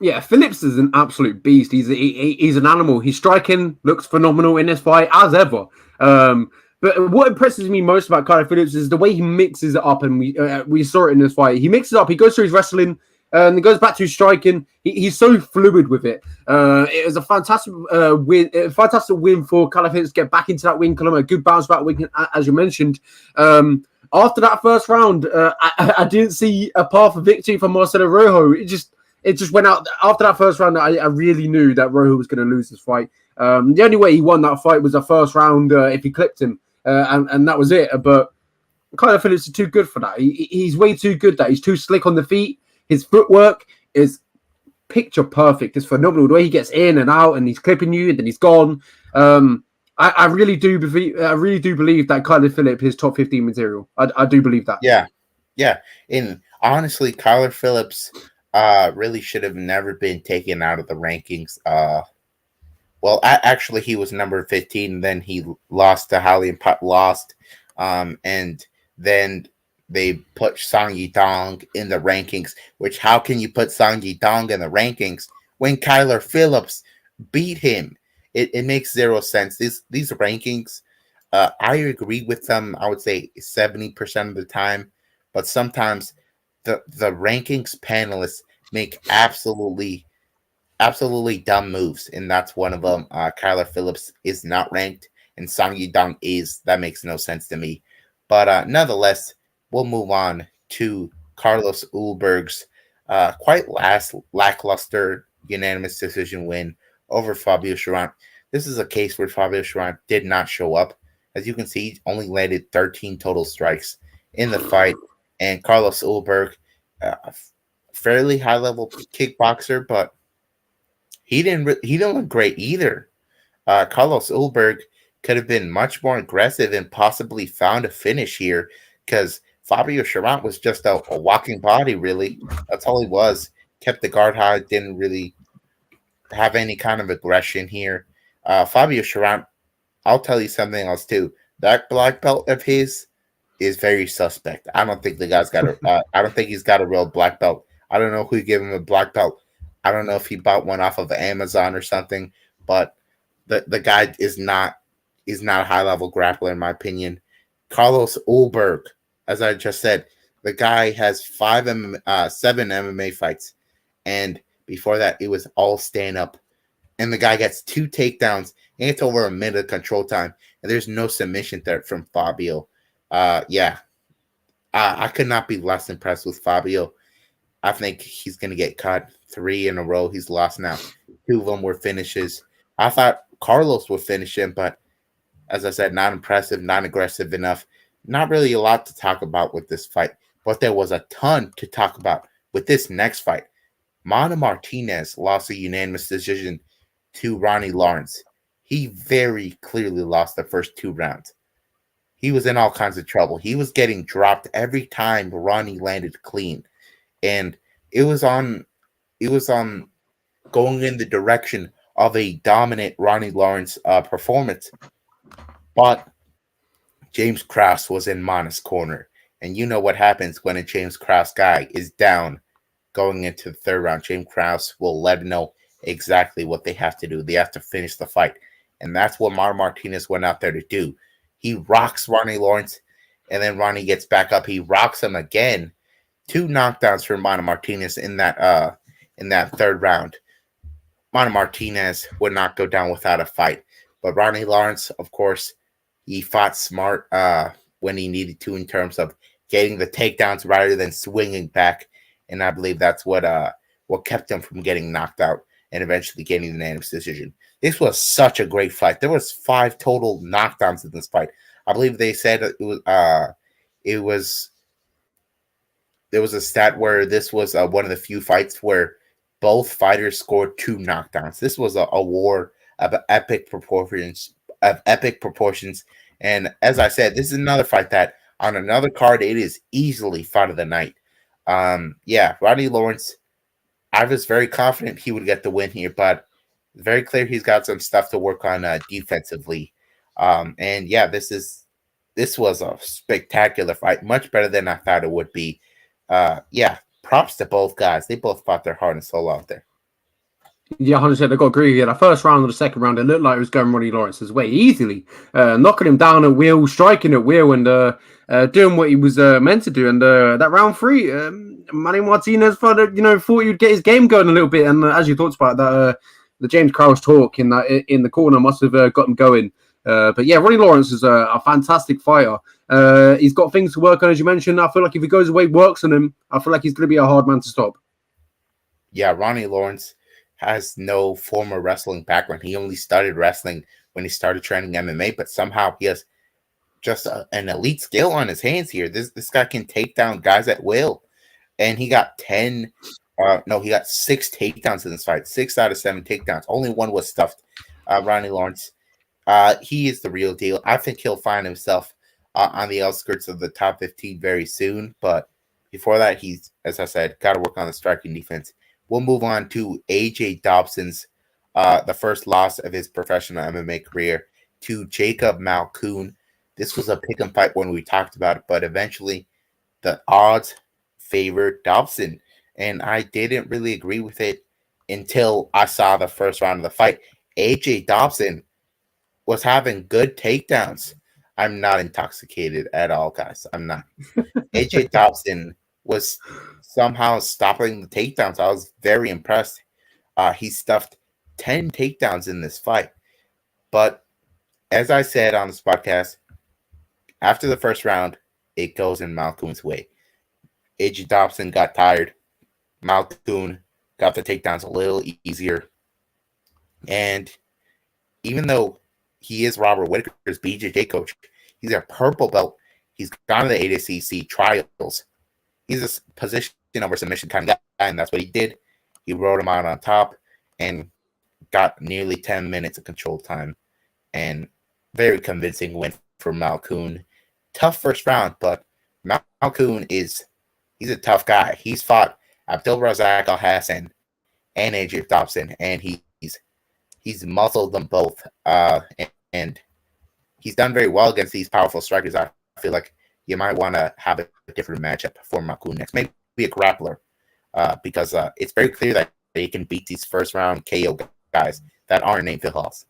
Yeah, Phillips is an absolute beast. He's an animal. His striking looks phenomenal in this fight, as ever. But what impresses me most about Kyler Phillips is the way he mixes it up, and we saw it in this fight. He mixes it up. He goes through his wrestling, and he goes back to his striking. He's so fluid with it. It was a fantastic win for Kyler Phillips to get back into that win column. A good bounce back win, as you mentioned. After that first round, I didn't see a path of victory for Marcelo Rojo. It just went out after that first round. I really knew that Rojo was going to lose this fight. The only way he won that fight was the first round if he clipped him, and that was it. But Kyler Phillips is too good for that. He's way too good. That he's too slick on the feet. His footwork is picture perfect. It's phenomenal the way he gets in and out, and he's clipping you, and then he's gone. I really do believe that Kyler Phillips is top 15 material. I do believe that. Yeah. And honestly, Kyler Phillips really should have never been taken out of the rankings. Well, actually, he was number 15. Then he lost to Howley and Pot, and then they put Song Yidong in the rankings. Which, how can you put Song Yidong in the rankings when Kyler Phillips beat him? It makes zero sense. These rankings, I agree with them. I would say 70% of the time, but sometimes the rankings panelists make absolutely dumb moves, and that's one of them. Kyler Phillips is not ranked, and Song Yidong is. That makes no sense to me. But nonetheless, we'll move on to Carlos Ulberg's quite lackluster unanimous decision win over Fabio Cherant. This is a case where Fabio Cherant did not show up. As you can see, he only landed 13 total strikes in the fight, and Carlos Ulberg, fairly high-level kickboxer, but he didn't look great either. Carlos Ulberg could have been much more aggressive and possibly found a finish here, because Fabio Cherant was just a walking body, really. That's all he was. Kept the guard high, didn't really have any kind of aggression here. Fabio Cherant, I'll tell you something else too. That black belt of his is very suspect. I don't think the guy's got a. I don't think he's got a real black belt. I don't know who gave him a black belt. I don't know if he bought one off of Amazon or something. But the guy is not a high level grappler in my opinion. Carlos Ulberg, as I just said, the guy has 7 MMA fights, and before that it was all stand up. And the guy gets 2 takedowns, and it's over a minute of control time, and there's no submission threat from Fabio. I could not be less impressed with Fabio. I think he's going to get cut 3 in a row. He's lost now. 2 of them were finishes. I thought Carlos would finish him, but as I said, not impressive, not aggressive enough. Not really a lot to talk about with this fight, but there was a ton to talk about with this next fight. Mana Martinez lost a unanimous decision to Ronnie Lawrence. He very clearly lost the first 2 rounds. He was in all kinds of trouble. He was getting dropped every time Ronnie landed clean. And it was on going in the direction of a dominant Ronnie Lawrence performance. But James Krause was in Mana's corner, And you know what happens when a James Krause guy is down going into the third round. James Krause will let him know exactly what they have to do. They have to finish the fight. And that's what Mar Martinez went out there to do. He rocks Ronnie Lawrence, and then Ronnie gets back up. He rocks him again. 2 knockdowns for Mar Martinez in that third round. Mar Martinez would not go down without a fight. But Ronnie Lawrence, of course, he fought smart when he needed to in terms of getting the takedowns rather than swinging back. And I believe that's what kept him from getting knocked out and eventually getting the unanimous decision. This was such a great fight. There was 5 total knockdowns in this fight. I believe they said there was a stat where this was one of the few fights where both fighters scored 2 knockdowns. This was a war of epic proportions. And as I said, this is another fight that on another card, it is easily fight of the night. Ronnie Lawrence, I was very confident he would get the win here, but very clear he's got some stuff to work on defensively. This was a spectacular fight, much better than I thought it would be. Props to both guys. They both fought their heart and soul out there. Yeah, 100%. I got to agree with you. The first round or the second round, it looked like it was going Ronnie Lawrence's way easily, knocking him down at will, striking at will, and doing what he was meant to do. And that round 3, Manny Martinez thought he'd get his game going a little bit. And as you talked about that, the James Krause talk in the corner must have got him going. Ronnie Lawrence is a fantastic fighter. He's got things to work on, as you mentioned. I feel like if he goes away, works on him, I feel like he's going to be a hard man to stop. Yeah, Ronnie Lawrence has no former wrestling background. He only started wrestling when he started training MMA, but somehow he has just an elite skill on his hands here. This guy can take down guys at will. And he got 6 takedowns in this fight. 6 out of 7 takedowns. Only 1 was stuffed. Ronnie Lawrence, he is the real deal. I think he'll find himself on the outskirts of the top 15 very soon. But before that, he's, as I said, got to work on the striking defense. We'll move on to AJ Dobson's the first loss of his professional MMA career to Jacob Malcom. This was a pick and fight when we talked about it, but eventually the odds favored Dobson. And I didn't really agree with it until I saw the first round of the fight. AJ Dobson was having good takedowns. I'm not intoxicated at all, guys. I'm not. AJ Dobson was somehow stopping the takedowns. I was very impressed. He stuffed 10 takedowns in this fight. But as I said on this podcast, after the first round, it goes in Malcom's way. AJ Dobson got tired. Malcom got the takedowns a little easier. And even though he is Robert Whittaker's BJJ coach, he's a purple belt. He's gone to the ADCC trials. He's a position over submission kind of guy, and that's what he did. He rode him out on top and got nearly 10 minutes of control time. And very convincing win for Malcom. Tough first round, but Malcom he's a tough guy. He's fought Abdulrazak Alhassan and AJ Dobson, and he's muzzled them both. And he's done very well against these powerful strikers. I feel like you might want to have a different matchup for Malcom next. Maybe a grappler, because it's very clear that he can beat these first round KO guys that aren't named Phil Halls.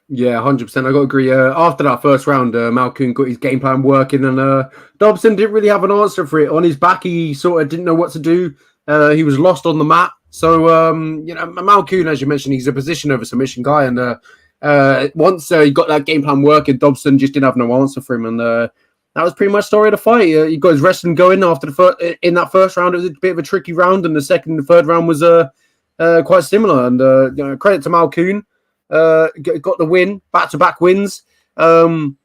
Yeah, 100%. I got to agree. After that first round, Malcom got his game plan working, and Dobson didn't really have an answer for it. On his back, he sort of didn't know what to do. He was lost on the mat. So, Malcom, as you mentioned, he's a position over submission guy, and once he got that game plan working, Dobson just didn't have no answer for him, and that was pretty much the story of the fight. He got his wrestling going after in that first round. It was a bit of a tricky round, and the second and third round was quite similar. And credit to Malcom. Got the win, back-to-back wins. Not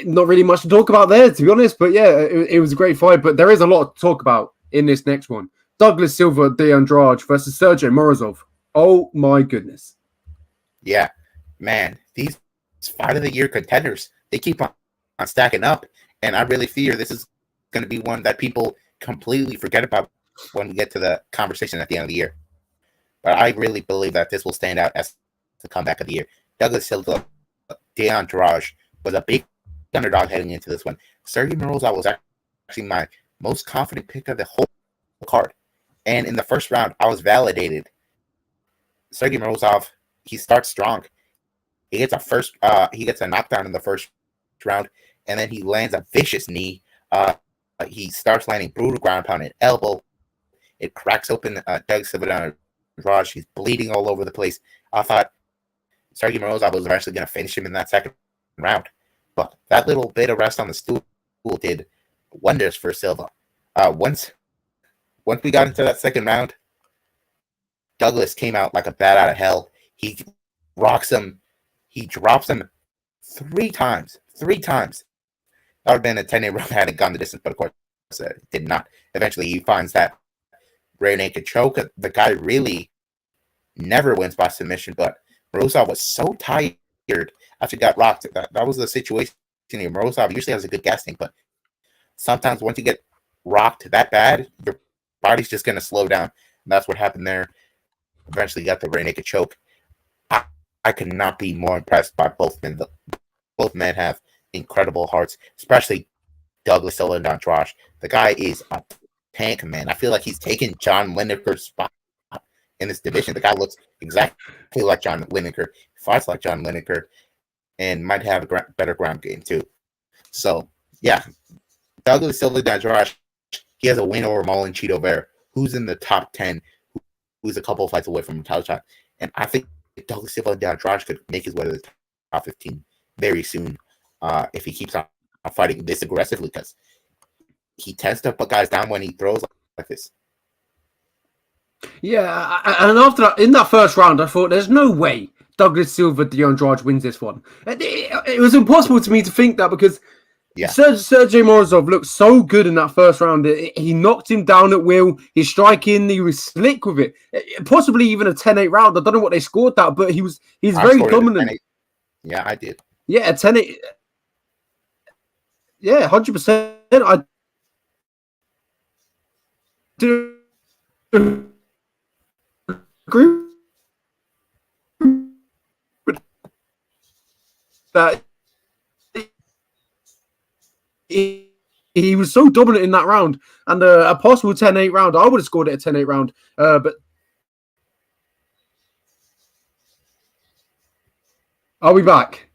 really much to talk about there, to be honest. But yeah, it was a great fight. But there is a lot to talk about in this next one. Douglas Silva de Andrade versus Sergio Morozov. Oh my goodness. Yeah, man, these fight of the year contenders, they keep on stacking up. And I really fear this is going to be one that people completely forget about when we get to the conversation at the end of the year. But I really believe that this will stand out as the comeback of the year. Douglas Silva de Andrade was a big underdog heading into this one. Sergio Morozov was actually my most confident pick of the whole card. And in the first round, I was validated. Sergio Morozov, he starts strong. He gets a knockdown in the first round, and then he lands a vicious knee. He starts landing brutal ground pound and elbow. It cracks open Doug Silva down Raj. He's bleeding all over the place. I thought Sergio Morozov was eventually going to finish him in that second round. But that little bit of rest on the stool did wonders for Silva. Once we got into that second round, Douglas came out like a bat out of hell. He rocks him. He drops him three times. That would have been a 10-8 round had it gone the distance, but of course it did not. Eventually, he finds that rear naked choke. The guy really never wins by submission, but Morozov was so tired after he got rocked. That was the situation here. Morozov usually has a good gas tank, but sometimes once you get rocked that bad, your body's just going to slow down. And that's what happened there. Eventually got the rear naked choke. I could not be more impressed by both men. Both men have incredible hearts, especially Douglas Silva and Andrade. The guy is a tank, man. I feel like he's taken John Lineker's spot in this division. The guy looks exactly like John Lineker, fights like John Lineker, and might have a better ground game too. So, yeah, Douglas Silva and Andrade, he has a win over Marlon Cheeto Vera, who's in the top 10, who's a couple of fights away from a title shot. And I think Douglas Silva and Andrade could make his way to the top 15 very soon if he keeps on fighting this aggressively, because he tends to put guys down when he throws like this. Yeah, and after that, in that first round, I thought there's no way Douglas Silva de Andrade wins this one. It was impossible to me to think that, because Sergio Morozov looked so good in that first round. He knocked him down at will. His striking, he was slick with it. Possibly even a 10-8 round. I don't know what they scored that, but he's very dominant. Yeah, I did. Yeah, 10-8. Yeah, 100%. I do agree with that. He was so dominant in that round, and a possible 10-8 round, I would have scored it a 10-8 round. But are we back?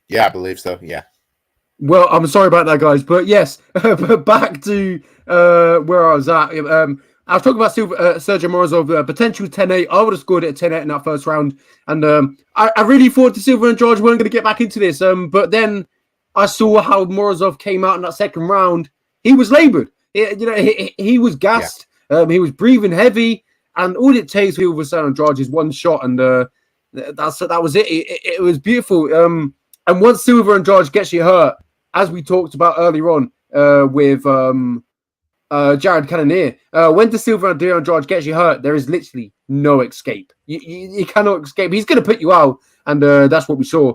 Yeah, I believe so. Yeah. Well, I'm sorry about that, guys, but yes, but back to where I was at. I was talking about Sergio Morozov, potential 10-8. I would have scored it a 10-8 in that first round, and I really thought the Silva and George weren't going to get back into this. But then I saw how Morozov came out in that second round. He was laboured. He was gassed. Yeah. He was breathing heavy, and all it takes for Silva and George is one shot, and that was it. It was beautiful. And once Silva and George gets you hurt, as we talked about earlier on with Jared Cannonier, when the Silva and Andrade gets you hurt, there is literally no escape. You cannot escape. He's going to put you out, and that's what we saw.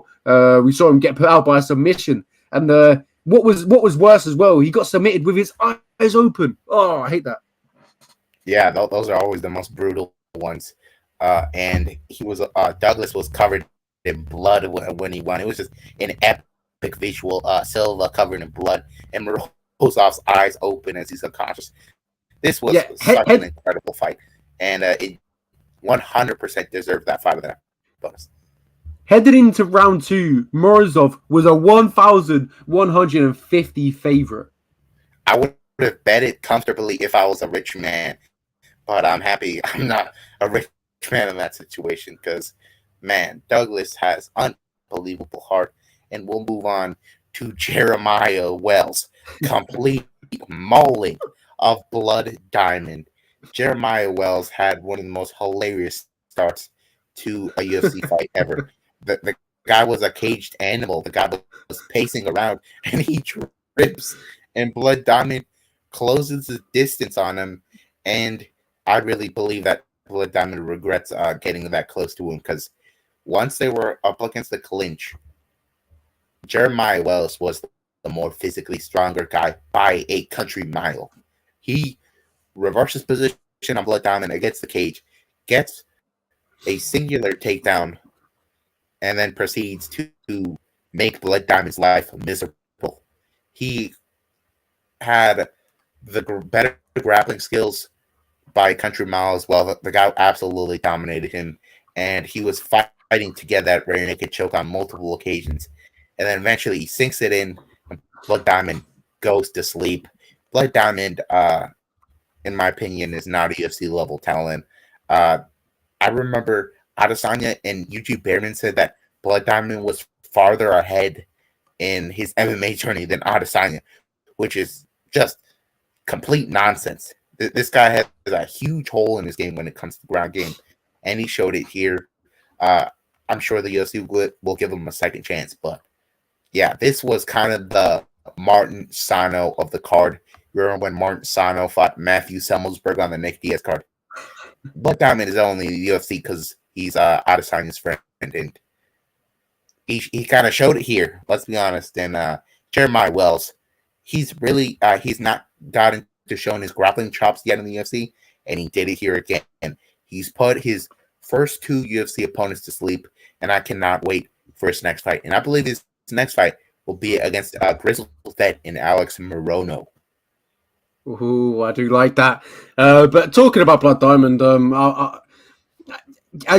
We saw him get put out by a submission, and what was worse as well, he got submitted with his eyes open. Oh, I hate that. Yeah, those are always the most brutal ones. And he was Douglas was covered in blood when he won. It was just an epic visual. Silva covered in blood, and Morozov's eyes open as he's unconscious. This was such an incredible fight, and it 100% deserved that 5 of that bonus. Headed into round 2, Morozov was a 1,150 favorite. I would have bet it comfortably if I was a rich man, but I'm happy I'm not a rich man in that situation, because, man, Douglas has unbelievable heart. And we'll move on to Jeremiah Wells. Complete mauling of Blood Diamond. Jeremiah Wells had one of the most hilarious starts to a UFC fight ever. The guy was a caged animal. The guy was pacing around, and he trips, and Blood Diamond closes the distance on him. And I really believe that Blood Diamond regrets getting that close to him, because once they were up against the clinch, Jeremiah Wells was the more physically stronger guy by a country mile. He reverses position on Blood Diamond against the cage, gets a singular takedown, and then proceeds to make Blood Diamond's life miserable. he had the better grappling skills by country mile as well. The guy absolutely dominated him, and he was fighting to get that rear naked choke on multiple occasions. And then eventually he sinks it in, and Blood Diamond goes to sleep. Blood Diamond, in my opinion, is not a UFC level talent. I remember Adesanya and Eugene Behrman said that Blood Diamond was farther ahead in his MMA journey than Adesanya, which is just complete nonsense. This guy has a huge hole in his game when it comes to the ground game, and he showed it here. I'm sure the UFC will give him a second chance, but yeah, this was kind of the Martin Sano of the card. Remember when Martin Sano fought Matthew Semmelsberg on the Nick Diaz card? Blood Diamond is only the UFC because he's Adesanya's friend, and he kind of showed it here. Let's be honest. And Jeremiah Wells, he's not gotten to showing his grappling chops yet in the UFC, and he did it here again. He's put his first two UFC opponents to sleep, and I cannot wait for his next fight. And I believe his next fight will be against Grizzled Vet and Alex Morono. Ooh, I do like that. But talking about Blood Diamond,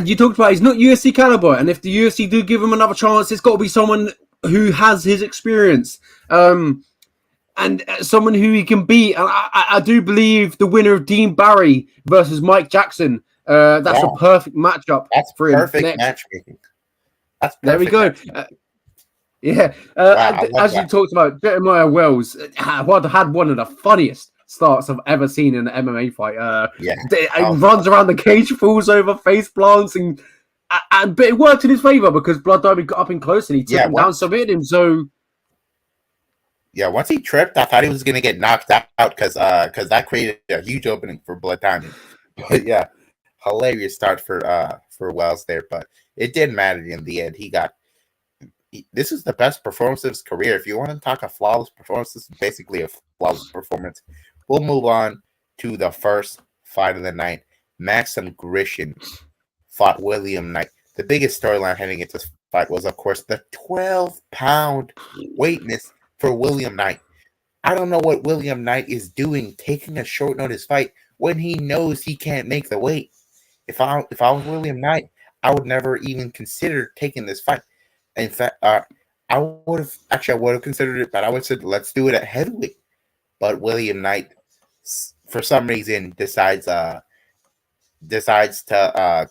you talked about he's not UFC caliber, and if the UFC do give him another chance, it's got to be someone who has his experience, and someone who he can beat. And I do believe the winner of Dean Barry versus Mike Jackson. That's a perfect matchup. That's for perfect matchmaking. That's perfect. There we go. As you talked about, Jeremiah Wells had one of the funniest starts I've ever seen in an MMA fight. Runs around the cage, falls over, face plants, but it worked in his favor because Blood Diamond got up in close and he took him down, submitted him. So once he tripped, I thought he was gonna get knocked out because that created a huge opening for Blood Diamond. But yeah, hilarious start for Wells there, but it didn't matter in the end. This is the best performance of his career. If you want to talk a flawless performance, this is basically a flawless performance. We'll move on to the first fight of the night. Maxim Grishin fought William Knight. The biggest storyline heading into this fight was, of course, the 12-pound weight miss for William Knight. I don't know what William Knight is doing taking a short notice fight when he knows he can't make the weight. If I was William Knight, I would never even consider taking this fight. In fact, I would have considered it, but I would have said, let's do it at heavyweight. But William Knight, for some reason, decides to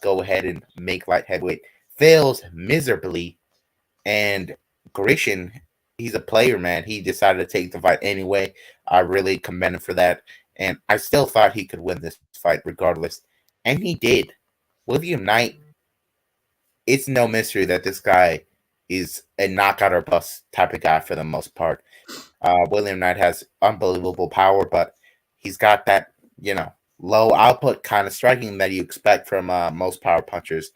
go ahead and make light heavyweight. Fails miserably. And Grishin, he's a player, man. He decided to take the fight anyway. I really commend him for that. And I still thought he could win this fight regardless. And he did. William Knight, it's no mystery that this guy is a knockout or bust type of guy for the most part. William Knight has unbelievable power, but he's got that, low output kind of striking that you expect from most power punchers.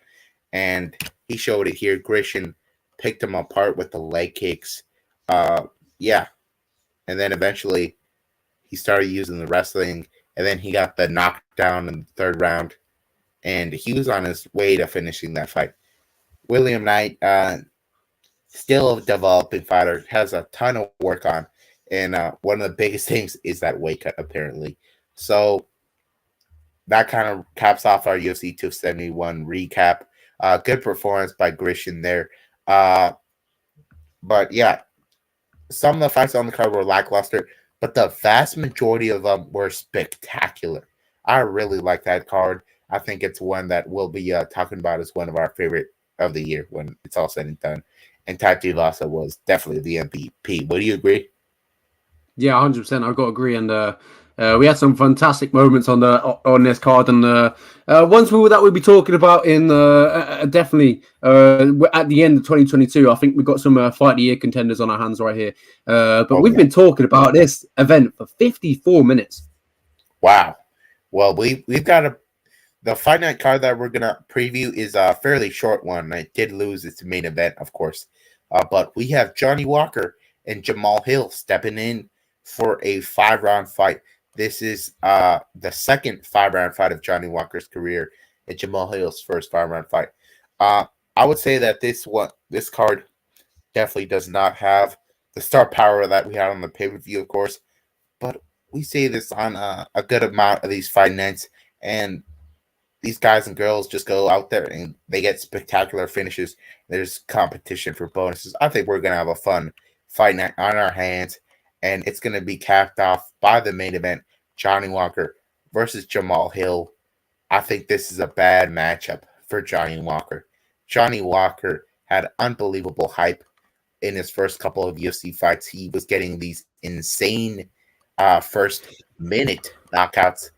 And he showed it here. Grishin picked him apart with the leg kicks. And then eventually he started using the wrestling, and then he got the knockdown in the third round, and he was on his way to finishing that fight. William Knight, still a developing fighter, has a ton of work on, and one of the biggest things is that weight cut, apparently. So that kind of caps off our UFC 271 recap. Good performance by Grishin there. But yeah, some of the fights on the card were lackluster, but the vast majority of them were spectacular. I really like that card. I think it's one that we'll be talking about as one of our favorite of the year when it's all said and done. And Tat Tuivasa was definitely the MVP. Would you agree? Yeah, 100%. I've got to agree. And we had some fantastic moments on this card. And ones that we'll be talking about in definitely at the end of 2022. I think we've got some fight of the year contenders on our hands right here. We've been talking about this event for 54 minutes. Wow. Well, we've got the fight night card that we're going to preview is a fairly short one. It did lose its main event, of course. But we have Johnny Walker and Jamal Hill stepping in for a 5-round fight. This is the second 5-round fight of Johnny Walker's career and Jamal Hill's first 5-round fight. I would say that this card definitely does not have the star power that we had on the pay-per-view, of course. But we see this on a good amount of these fight nights, and these guys and girls just go out there and they get spectacular finishes. There's competition for bonuses. I think we're going to have a fun fight night on our hands, and it's going to be capped off by the main event, Johnny Walker versus Jamal Hill. I think this is a bad matchup for Johnny Walker. Johnny Walker had unbelievable hype in his first couple of UFC fights. He was getting these insane first minute knockouts.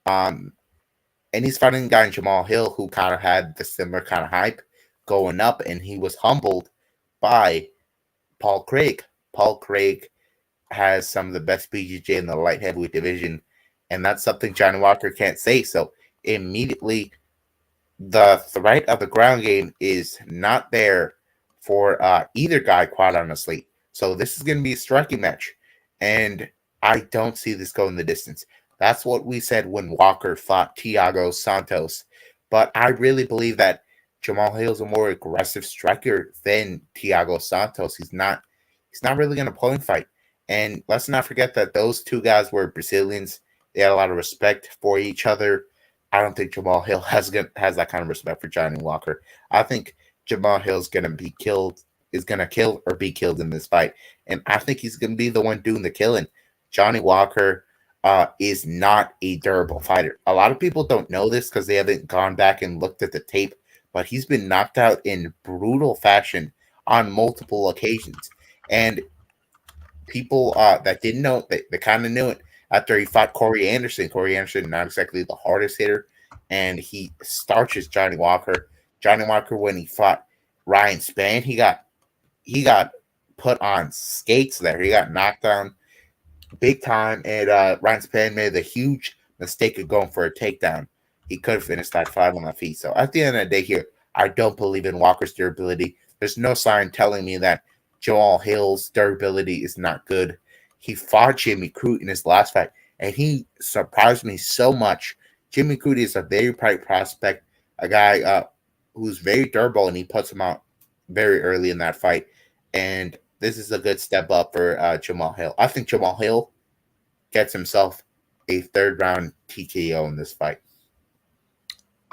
And he's fighting a guy in Jamal Hill who kind of had the similar kind of hype going up, and he was humbled by Paul Craig. Paul Craig has some of the best BJJ in the light heavyweight division, and that's something Johnny Walker can't say. So immediately, the threat of the ground game is not there for either guy, quite honestly. So this is going to be a striking match, and I don't see this going the distance. That's what we said when Walker fought Thiago Santos. But I really believe that Jamal Hill is a more aggressive striker than Thiago Santos. He's not really going to point fight. And let's not forget that those two guys were Brazilians. They had a lot of respect for each other. I don't think Jamal Hill has that kind of respect for Johnny Walker. I think Jamal Hill is going to kill or be killed in this fight. And I think he's going to be the one doing the killing. Johnny Walker is not a durable fighter. A lot of people don't know this because they haven't gone back and looked at the tape, but he's been knocked out in brutal fashion on multiple occasions. And people that didn't know, they kind of knew it after he fought Corey Anderson. Corey Anderson, not exactly the hardest hitter, and he starches Johnny Walker. Johnny Walker, when he fought Ryan Spann, he got put on skates there. He got knocked down big time, and Ryan Spann made the huge mistake of going for a takedown. He could have finished that fight on the feet. So at the end of the day here, I don't believe in Walker's durability. There's no sign telling me that Jamal Hill's durability is not good. He fought Jimmy Crute in his last fight, and he surprised me so much. Jimmy Crute is a very bright prospect, a guy who's very durable, and he puts him out very early in that fight. And this is a good step up for Jamal Hill. I think Jamal Hill gets himself a third-round TKO in this fight.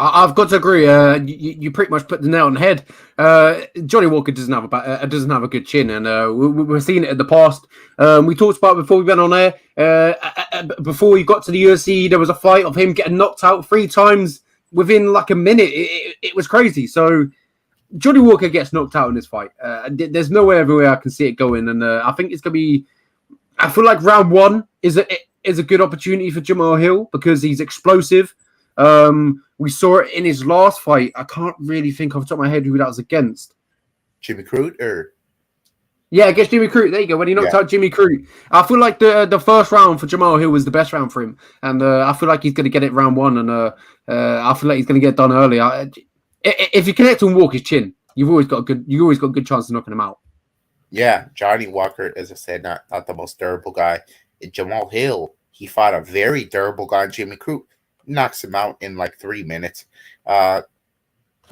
I've got to agree. You pretty much put the nail on the head. Johnny Walker doesn't have a good chin, and we've seen it in the past. We talked about it before we went on air. Before he got to the UFC, there was a fight of him getting knocked out 3 times within like a minute. It was crazy. So Johnny Walker gets knocked out in this fight. There's no way everywhere I can see it going, and I think it's gonna be. I feel like round 1 is a good opportunity for Jamal Hill because he's explosive. We saw it in his last fight. I can't really think off the top of my head who that was against. Jimmy Crute, or yeah, against Jimmy Crute. There you go. When he knocked out Jimmy Crute, I feel like the first round for Jamal Hill was the best round for him, and I feel like he's going to get it round 1, and I feel like he's going to get done early. If you connect and walk his chin, you've always got a good chance of knocking him out. Yeah, Johnny Walker, as I said, not the most durable guy. And Jamal Hill, he fought a very durable guy, Jimmy Crute. Knocks him out in like 3 minutes.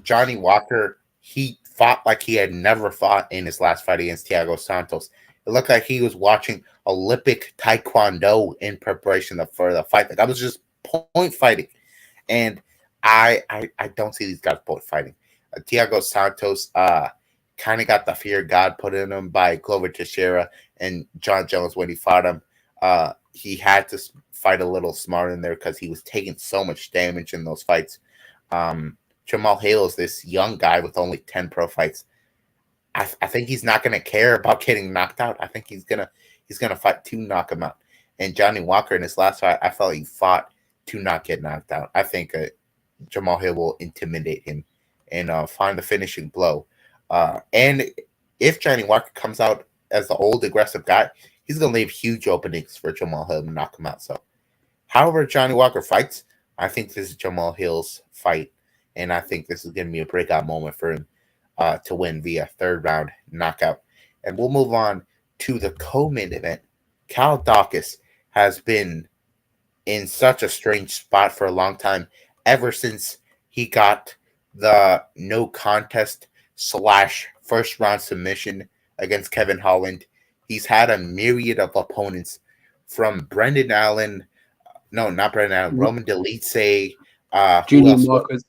Johnny Walker, he fought like he had never fought in his last fight against Thiago Santos. It looked like he was watching Olympic Taekwondo in preparation for the fight. Like I was just point fighting. And I don't see these guys point fighting. Thiago Santos kind of got the fear of God put in him by Glover Teixeira and John Jones when he fought him. He had to fight a little smarter in there because he was taking so much damage in those fights. Jamal Hill is this young guy with only 10 pro fights. I think he's not going to care about getting knocked out. I think he's gonna fight to knock him out. And Johnny Walker in his last fight, I felt he fought to not get knocked out. I think Jamal Hill will intimidate him and find the finishing blow. And if Johnny Walker comes out as the old aggressive guy, he's going to leave huge openings for Jamal Hill to knock him out. So, however Johnny Walker fights, I think this is Jamal Hill's fight. And I think this is going to be a breakout moment for him to win via third-round knockout. And we'll move on to the co-main event. Cal Daukaus has been in such a strange spot for a long time, ever since he got the no contest / first-round submission against Kevin Holland. He's had a myriad of opponents from Brendan Allen, no, not Brendan Allen, Roman Delice, who Julian else? Marquez.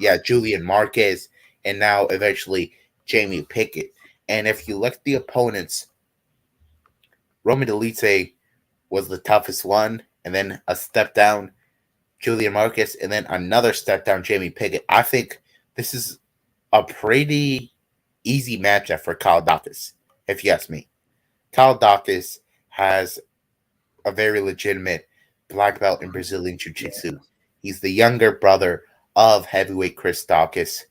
Yeah, Julian Marquez, and now eventually Jamie Pickett. And if you look at the opponents, Roman Delice was the toughest one, and then a step down, Julian Marquez, and then another step down, Jamie Pickett. I think this is a pretty easy matchup for Kyle Daukaus, if you ask me. Kyle Daukaus has a very legitimate black belt in Brazilian Jiu-Jitsu. He's the younger brother of heavyweight Chris Daukaus.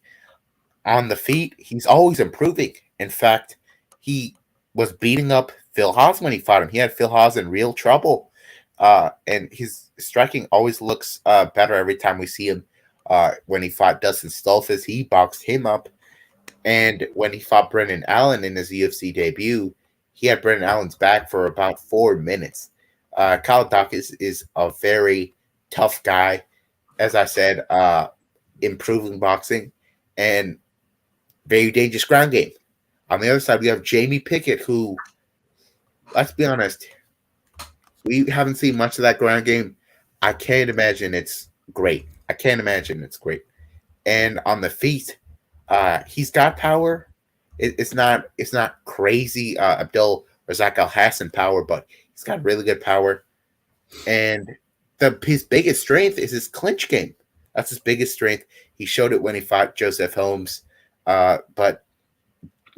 On the feet, he's always improving. In fact, he was beating up Phil Haas when he fought him. He had Phil Haas in real trouble. And his striking always looks better every time we see him. When he fought Dustin Stoltzfus, he boxed him up. And when he fought Brendan Allen in his UFC debut, he had Brendan Allen's back for about 4 minutes. Kyle Daukaus is a very tough guy. As I said, improving boxing and very dangerous ground game. On the other side, we have Jamie Pickett, who, let's be honest, we haven't seen much of that ground game. I can't imagine it's great. And on the feet, he's got power. It's not crazy Abdul Razak Al Hassan power, but he's got really good power. And his biggest strength is his clinch game. That's his biggest strength. He showed it when he fought Joseph Holmes. But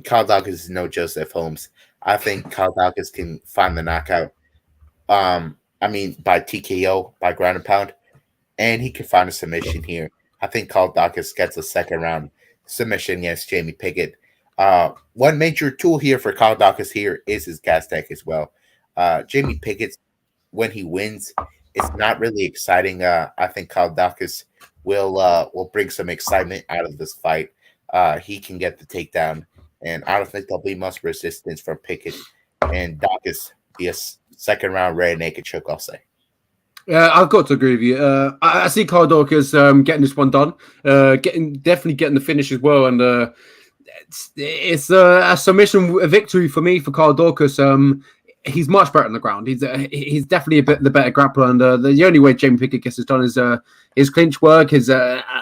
Kyle Daukaus is no Joseph Holmes. I think Kyle Daukaus can find the knockout. By TKO, by ground and pound. And he can find a submission here. I think Kyle Daukaus gets a second round submission against Jamie Pickett. One major tool here for Kyle Daukaus here is his gas tank as well. Jamie Pickett, when he wins, it's not really exciting. I think Kyle Daukaus will bring some excitement out of this fight. He can get the takedown, and I don't think there'll be much resistance from Pickett. And Daukaus be a second round rear naked choke, I'll say. Yeah, I've got to agree with you. I see Kyle Daukaus getting this one done, definitely getting the finish as well, and it's a submission victory for me for Kyle Daukaus. He's much better on the ground. He's definitely the better grappler, and the only way Jamie Pickett gets this done is his clinch work. His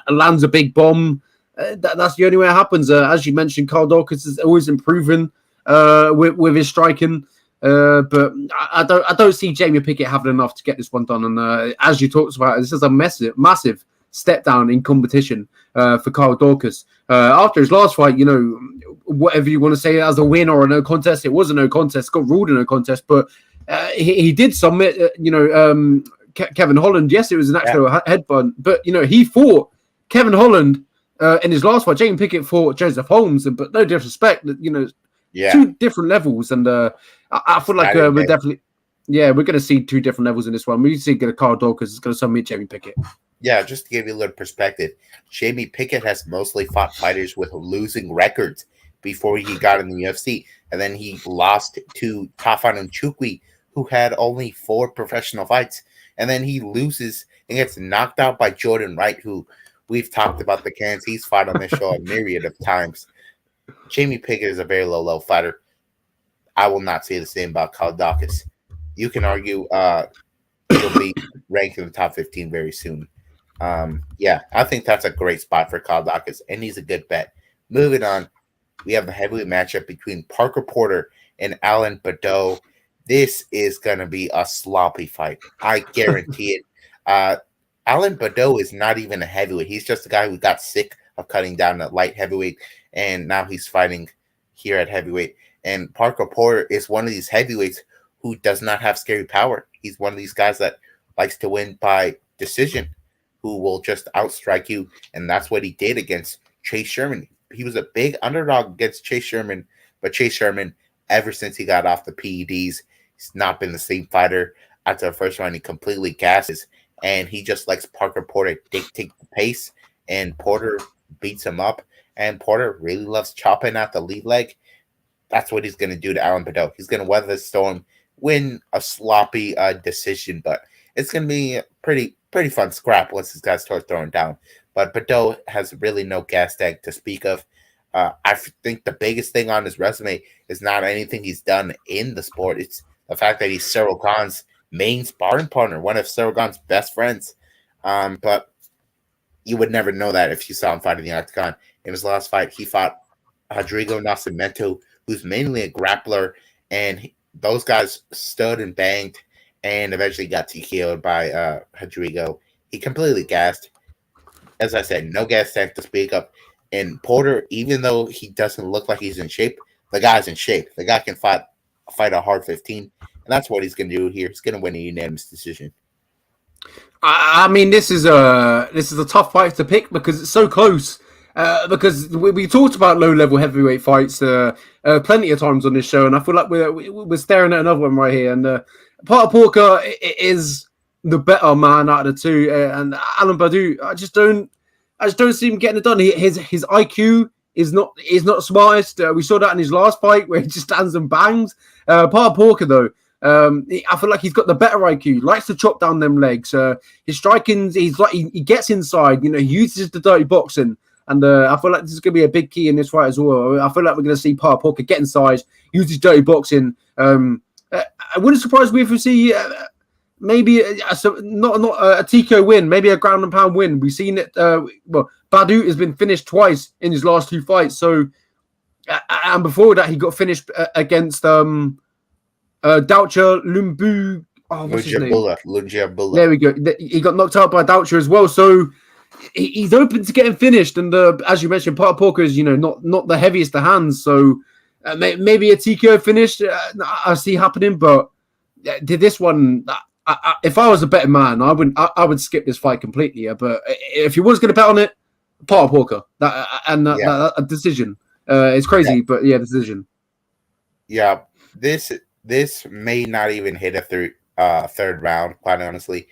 lands a big bomb. That's the only way it happens. As you mentioned, Kyle Daukaus is always improving with his striking. But I don't see Jamie Pickett having enough to get this one done. And as you talked about, this is a massive step down in competition for Kyle Daukaus. After his last fight, whatever you want to say as a win or a no contest, it was a no contest, got ruled a no contest, but he did submit, Kevin Holland. Yes, it was an actual headbutt, but, he fought Kevin Holland in his last fight. Jamie Pickett fought Joseph Holmes, but no disrespect, two different levels. And I feel like we're definitely, we're going to see two different levels in this one. We see Kyle Daukaus is going to submit Jamie Pickett. Yeah, just to give you a little perspective, Jamie Pickett has mostly fought fighters with losing records before he got in the UFC. And then he lost to Tafan Nchukwi, who had only 4 professional fights. And then he loses and gets knocked out by Jordan Wright, who we've talked about the cans. He's fought on this show a myriad of times. Jamie Pickett is a very low fighter. I will not say the same about Kyle Daukaus. You can argue he'll be ranked in the top 15 very soon. I think that's a great spot for Kyle Daukaus, and he's a good bet. Moving on, we have the heavyweight matchup between Parker Porter and Alan Badeau. This is going to be a sloppy fight. I guarantee it. Alan Badeau is not even a heavyweight. He's just a guy who got sick of cutting down at light heavyweight, and now he's fighting here at heavyweight. And Parker Porter is one of these heavyweights who does not have scary power. He's one of these guys that likes to win by decision, who will just outstrike you, and that's what he did against Chase Sherman. He was a big underdog against Chase Sherman, but Chase Sherman, ever since he got off the PEDs, he's not been the same fighter. After the first round, he completely gasses, and he just lets Parker Porter dictate the pace, and Porter beats him up, and Porter really loves chopping at the lead leg. That's what he's going to do to Alan Badeau. He's going to weather the storm, win a sloppy decision, but it's going to be a pretty fun scrap once these guys start throwing down. But Badeau has really no gas tank to speak of. I think the biggest thing on his resume is not anything he's done in the sport. It's the fact that he's Cyril Gahn's main sparring partner, one of Cyril Gahn's best friends. But you would never know that if you saw him fight in the octagon. In his last fight, he fought Rodrigo Nascimento, who's mainly a grappler, and those guys stood and banged and eventually got TKO'd by Rodrigo. He completely gassed. As I said, no gas tank to speak of. And Porter, even though he doesn't look like he's in shape, the guy's in shape. The guy can fight a hard 15, and that's what he's going to do here. He's going to win a unanimous decision. I mean, this is a tough fight to pick because it's so close. Because we talked about low-level heavyweight fights plenty of times on this show, and I feel like we're staring at another one right here. And Parker Porter is the better man out of the two, and Alan Baudou, I just don't see him getting it done. His IQ is not the smartest. We saw that in his last fight where he just stands and bangs. Parker Porter though. I feel like he's got the better IQ. Likes to chop down them legs. His striking, he gets inside. You know, he uses the dirty boxing. And I feel like this is going to be a big key in this fight as well. I feel like we're going to see Parker Porter get inside, use his dirty boxing. I wouldn't surprise me if we see maybe not a TKO win, maybe a ground and pound win. We've seen it. Baudou has been finished twice in his last two fights. So, and before that, he got finished against Doucher Lumbu. Oh, what's his name? Lungiabula. There we go. He got knocked out by Doucher as well. So he's open to getting finished, and as you mentioned, Parker Porter is not the heaviest of hands, so maybe a TKO finish I see happening. But did this one? If I was a better man, I would skip this fight completely. But if you was going to bet on it, Parker Porter, that decision. It's crazy, but yeah, decision. Yeah, this may not even hit a third round. Quite honestly.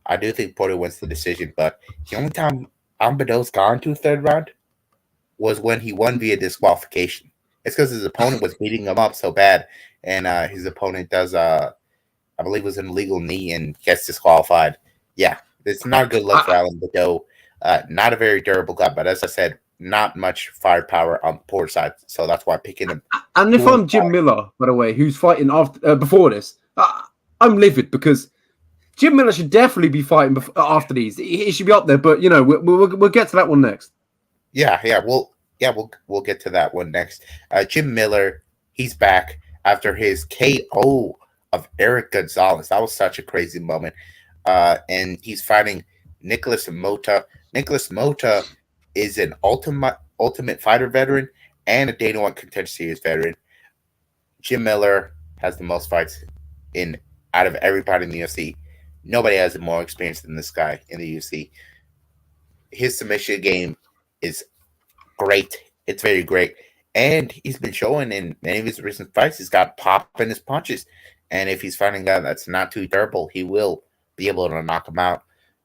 I do think Porter wins the decision, but the only time Baudou's gone to a third round was when he won via disqualification. It's because his opponent was beating him up so bad, and his opponent does, I believe, it was an illegal knee and gets disqualified. Yeah, it's not a good look for Alan Baudou. Not a very durable guy, but as I said, not much firepower on the Porter side, so that's why I'm picking him. And if I'm Jim Miller, by the way, who's fighting before this, I'm livid because Jim Miller should definitely be fighting after these. He should be up there, but we'll get to that one next. We'll get to that one next. Jim Miller, he's back after his KO of Eryk Gonzalez. That was such a crazy moment. And he's fighting Nicholas Mota. Nicholas Mota is an Ultimate Fighter veteran and a Dana White Contender Series veteran. Jim Miller has the most fights out of everybody in the UFC. Nobody has more experience than this guy in the UFC. His submission game is great. It's very great. And he's been showing in many of his recent fights, he's got pop in his punches. And if he's fighting a guy that's not too durable, he will be able to knock him out.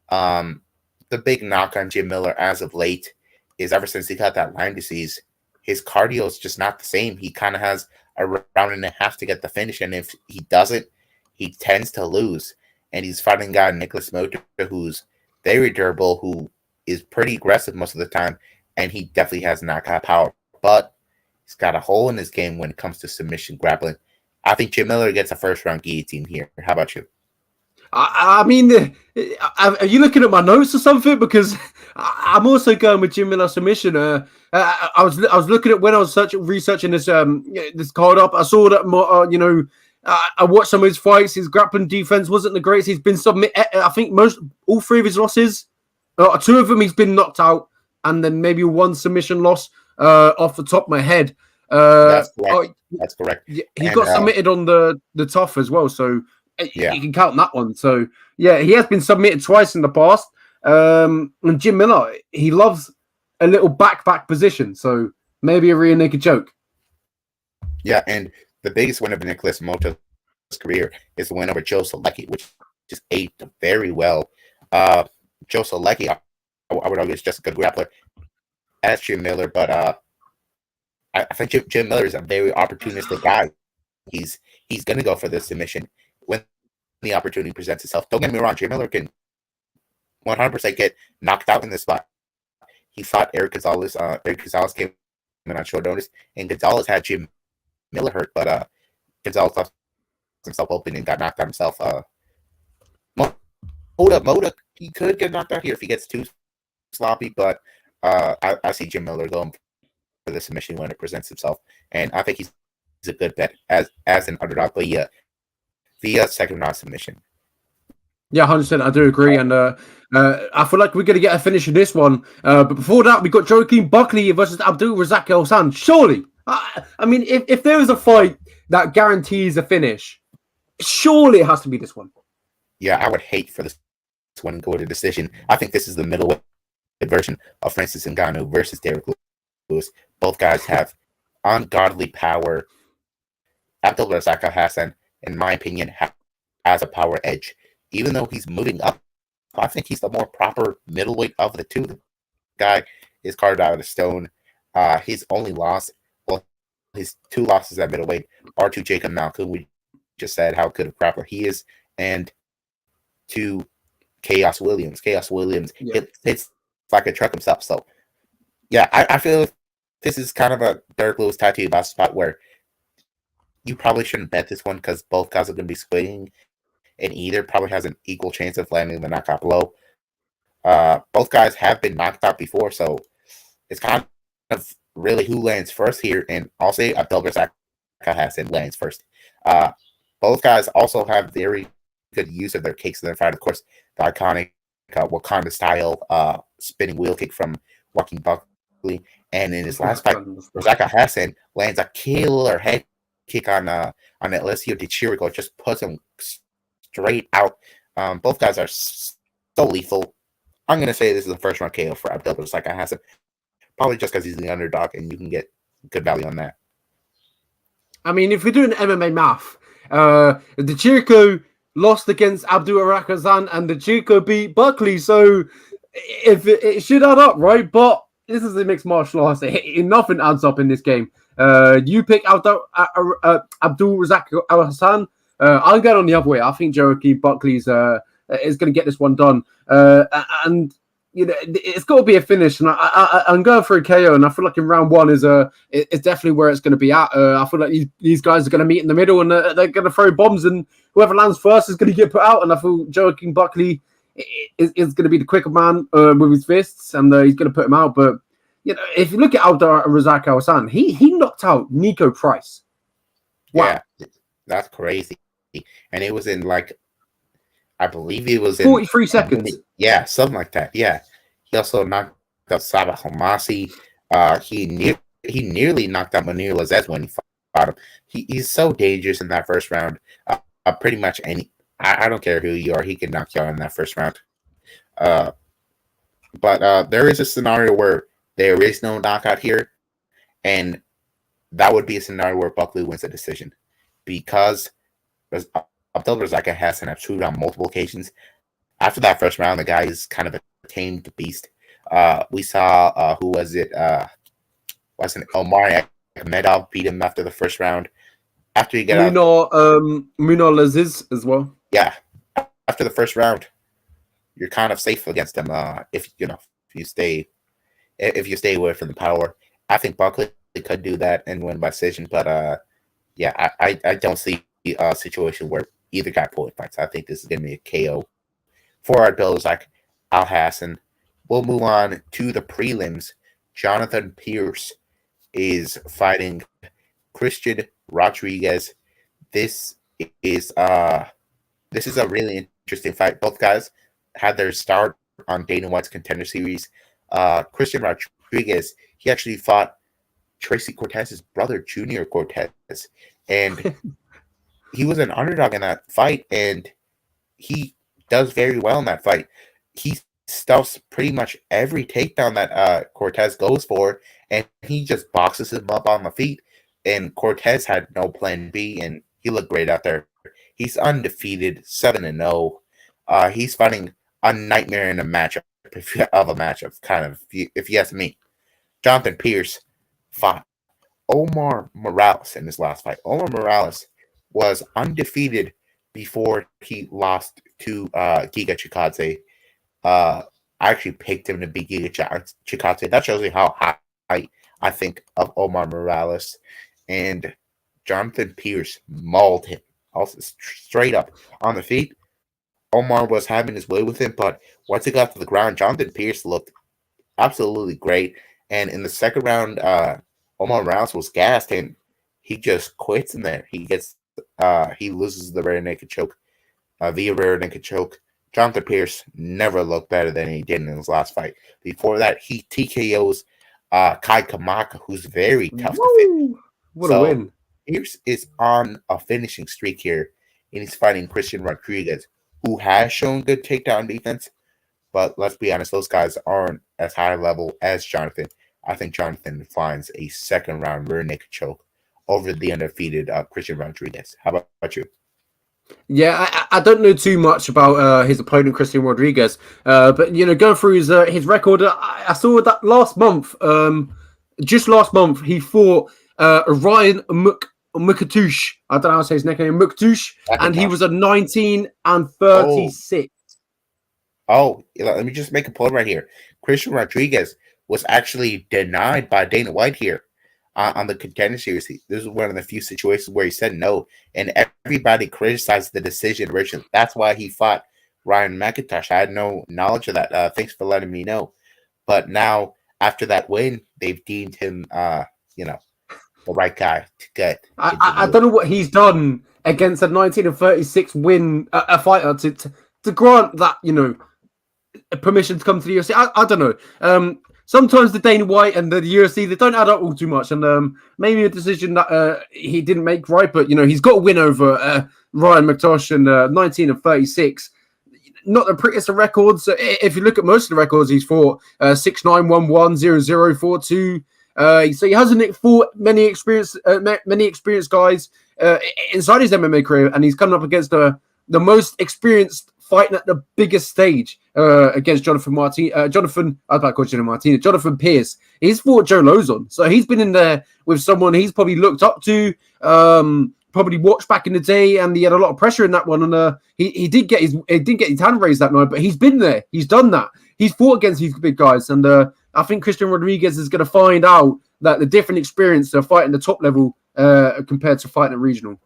The big knock on Jim Miller as of late is ever since he got that Lyme disease, his cardio is just not the same. He kind of has a round and a half to get the finish. And if he doesn't, he tends to lose. And he's fighting a guy, Nicholas Mota, who's very durable, who is pretty aggressive most of the time, and he definitely has knockout power. But he's got a hole in his game when it comes to submission grappling. I think Jim Miller gets a first-round guillotine here. How about you? I mean, are you looking at my notes or something? Because I'm also going with Jim Miller submission. I was looking at when I was researching this this card up. I saw that I watched some of his fights. His grappling defense wasn't the greatest. He's been submitted. I think all three of his losses, two of them he's been knocked out, and then maybe one submission loss off the top of my head. That's correct. That's correct. He got submitted on the tough as well, so you can count that one. So yeah, he has been submitted twice in the past. And Jim Miller, he loves a little back position, so maybe a rear naked choke. Yeah, and the biggest win of Nicholas Mota's career is the win over Joe Solecki, which just aged very well. Joe Solecki, I would argue, is just a good grappler as Jim Miller, but I think Jim Miller is a very opportunistic guy. He's going to go for the submission when the opportunity presents itself. Don't get me wrong, Jim Miller can 100% get knocked out in this spot. He fought Eryk Gonzalez. Eryk Gonzalez came on short notice. And Gonzalez had Jim Miller hurt, but Gonzalez left himself open and got knocked out himself. Moda, he could get knocked out here if he gets too sloppy, but I see Jim Miller going for the submission when it presents himself, and I think he's a good bet as an underdog, but via second round submission. Yeah, 100%. I do agree, and I feel like we're going to get a finish in this one. But before that, we got Joaquin Buckley versus Abdul Razak El Hassan. Surely, I mean, if there is a fight that guarantees a finish, surely it has to be this one. Yeah, I would hate for this one to go to decision. I think this is the middleweight version of Francis Ngannou versus Derek Lewis. Both guys have ungodly power. Abdul Razak El Hassan, in my opinion, has a power edge. Even though he's moving up, I think he's the more proper middleweight of the two. The guy is carved out of the stone. His only loss, well, his two losses at middleweight are to Jacob Malcom. We just said how good a grappler he is, and to Chaos Williams. Chaos Williams hits like a truck himself. So, yeah, I feel this is kind of a Derek Lewis tattoo about spot where you probably shouldn't bet this one because both guys are going to be swinging, and either probably has an equal chance of landing the knockout blow. Both guys have been knocked out before, so it's kind of really who lands first here, and I'll say Abdul Razak El Hassan lands first. Both guys also have very good use of their kicks in their fight. Of course, the iconic Wakanda style spinning wheel kick from Joaquin Buckley, and in his last fight, Razak El Hassan lands a killer head kick on Alessio Di Chirico, just puts him straight out. Both guys are so lethal. I'm going to say this is the first round KO for Abdul Razak El Hassan, probably just because he's the underdog and you can get good value on that. I mean, if we're doing MMA math, Di Chirico lost against Abdul Razak El Hassan and Di Chirico beat Buckley, so if it should add up, right? But this is a mixed martial arts. Nothing adds up in this game. You pick Abdul Razak El Hassan. I'll get on the other way. I think Joaquin Buckley's is going to get this one done. And you know, it's got to be a finish. And I'm going for a KO. And I feel like in round one is definitely where it's going to be at. I feel like these guys are going to meet in the middle and they're going to throw bombs. And whoever lands first is going to get put out. And I feel Joaquin Buckley is going to be the quicker man with his fists. And he's going to put him out. But you know, if you look at Abdul Razak El Hassan, he knocked out Nico Price. Wow. Yeah, that's crazy. And it was in I believe it was 43 seconds. Yeah, something like that. Yeah. He also knocked out Sabah Homasi. He nearly knocked out Munir Lazez when he fought him. He's so dangerous in that first round. Pretty much I don't care who you are, he can knock you out in that first round. But there is a scenario where there is no knockout here, and that would be a scenario where Buckley wins a decision because Abdul Razak El Hassan have shoot on multiple occasions. After that first round, the guy is kind of a tamed beast. We saw who was it? Wasn't Omar Ahmedov beat him after the first round? After you get Munir Laziz as well. Yeah, after the first round, you're kind of safe against him. If you stay away from the power, I think Buckley could do that and win by decision. But yeah, I don't see a situation where either guy pulling fights. I think this is going to be a KO for Abdul Razak El Hassan. We'll move on to the prelims. Jonathan Pierce is fighting Christian Rodriguez. This is a really interesting fight. Both guys had their start on Dana White's Contender Series. Christian Rodriguez, he actually fought Tracy Cortez's brother, Junior Cortez, and he was an underdog in that fight, and he does very well in that fight. He stuffs pretty much every takedown that Cortez goes for, and he just boxes him up on the feet, and Cortez had no plan B, and he looked great out there. He's undefeated, 7-0. He's fighting a nightmare in a matchup, kind of, if you ask me. Jonathan Pierce fought Omar Morales in his last fight. Omar Morales was undefeated before he lost to Giga Chikadze. I actually picked him to beat Giga Chikadze. That shows you how high I think, of Omar Morales. And Jonathan Pierce mauled him. Also, straight up on the feet. Omar was having his way with him, but once he got to the ground, Jonathan Pierce looked absolutely great. And in the second round, Omar Morales was gassed and he just quits in there. He loses the rear naked choke via rear naked choke. Jonathan Pierce never looked better than he did in his last fight. Before that, he TKOs Kai Kamaka, who's very tough to fit. What a win. Pierce is on a finishing streak here, and he's fighting Christian Rodriguez, who has shown good takedown defense. But let's be honest, those guys aren't as high level as Jonathan. I think Jonathan finds a second round rear naked choke over the undefeated Christian Rodriguez. How about you? Yeah, I don't know too much about his opponent, Christian Rodriguez. But, going through his record, I saw that last month, just last month, he fought Ryan Mukatush. I don't know how to say his nickname, Mukatush. And he was a 19-36. Oh, let me just make a point right here. Christian Rodriguez was actually denied by Dana White here on the Contender Series. This is one of the few situations where he said no, and everybody criticized the decision originally. That's why he fought Ryan McIntosh. I had no knowledge of that. Thanks for letting me know. But now, after that win, they've deemed him, the right guy to get. I don't know what he's done against a 19-36 win, a fighter to grant that, permission to come to the UFC. I don't know. Sometimes the Dana White and the UFC, they don't add up all too much. And maybe a decision that he didn't make right. But, he's got a win over Ryan McIntosh and 19-36. Not the prettiest of records. If you look at most of the records, he's fought 6-9, 1-1, 0-0, 4-2. So he hasn't fought many experienced guys inside his MMA career. And he's coming up against the most experienced fighting at the biggest stage against Jonathan Pierce. He's fought Joe Lozon, so he's been in there with someone he's probably looked up to, probably watched back in the day, and he had a lot of pressure in that one. And he did get his hand raised that night, but he's been there, he's done that, he's fought against these big guys, and I think Christian Rodriguez is going to find out that the different experience of fighting the top level compared to fighting at regional.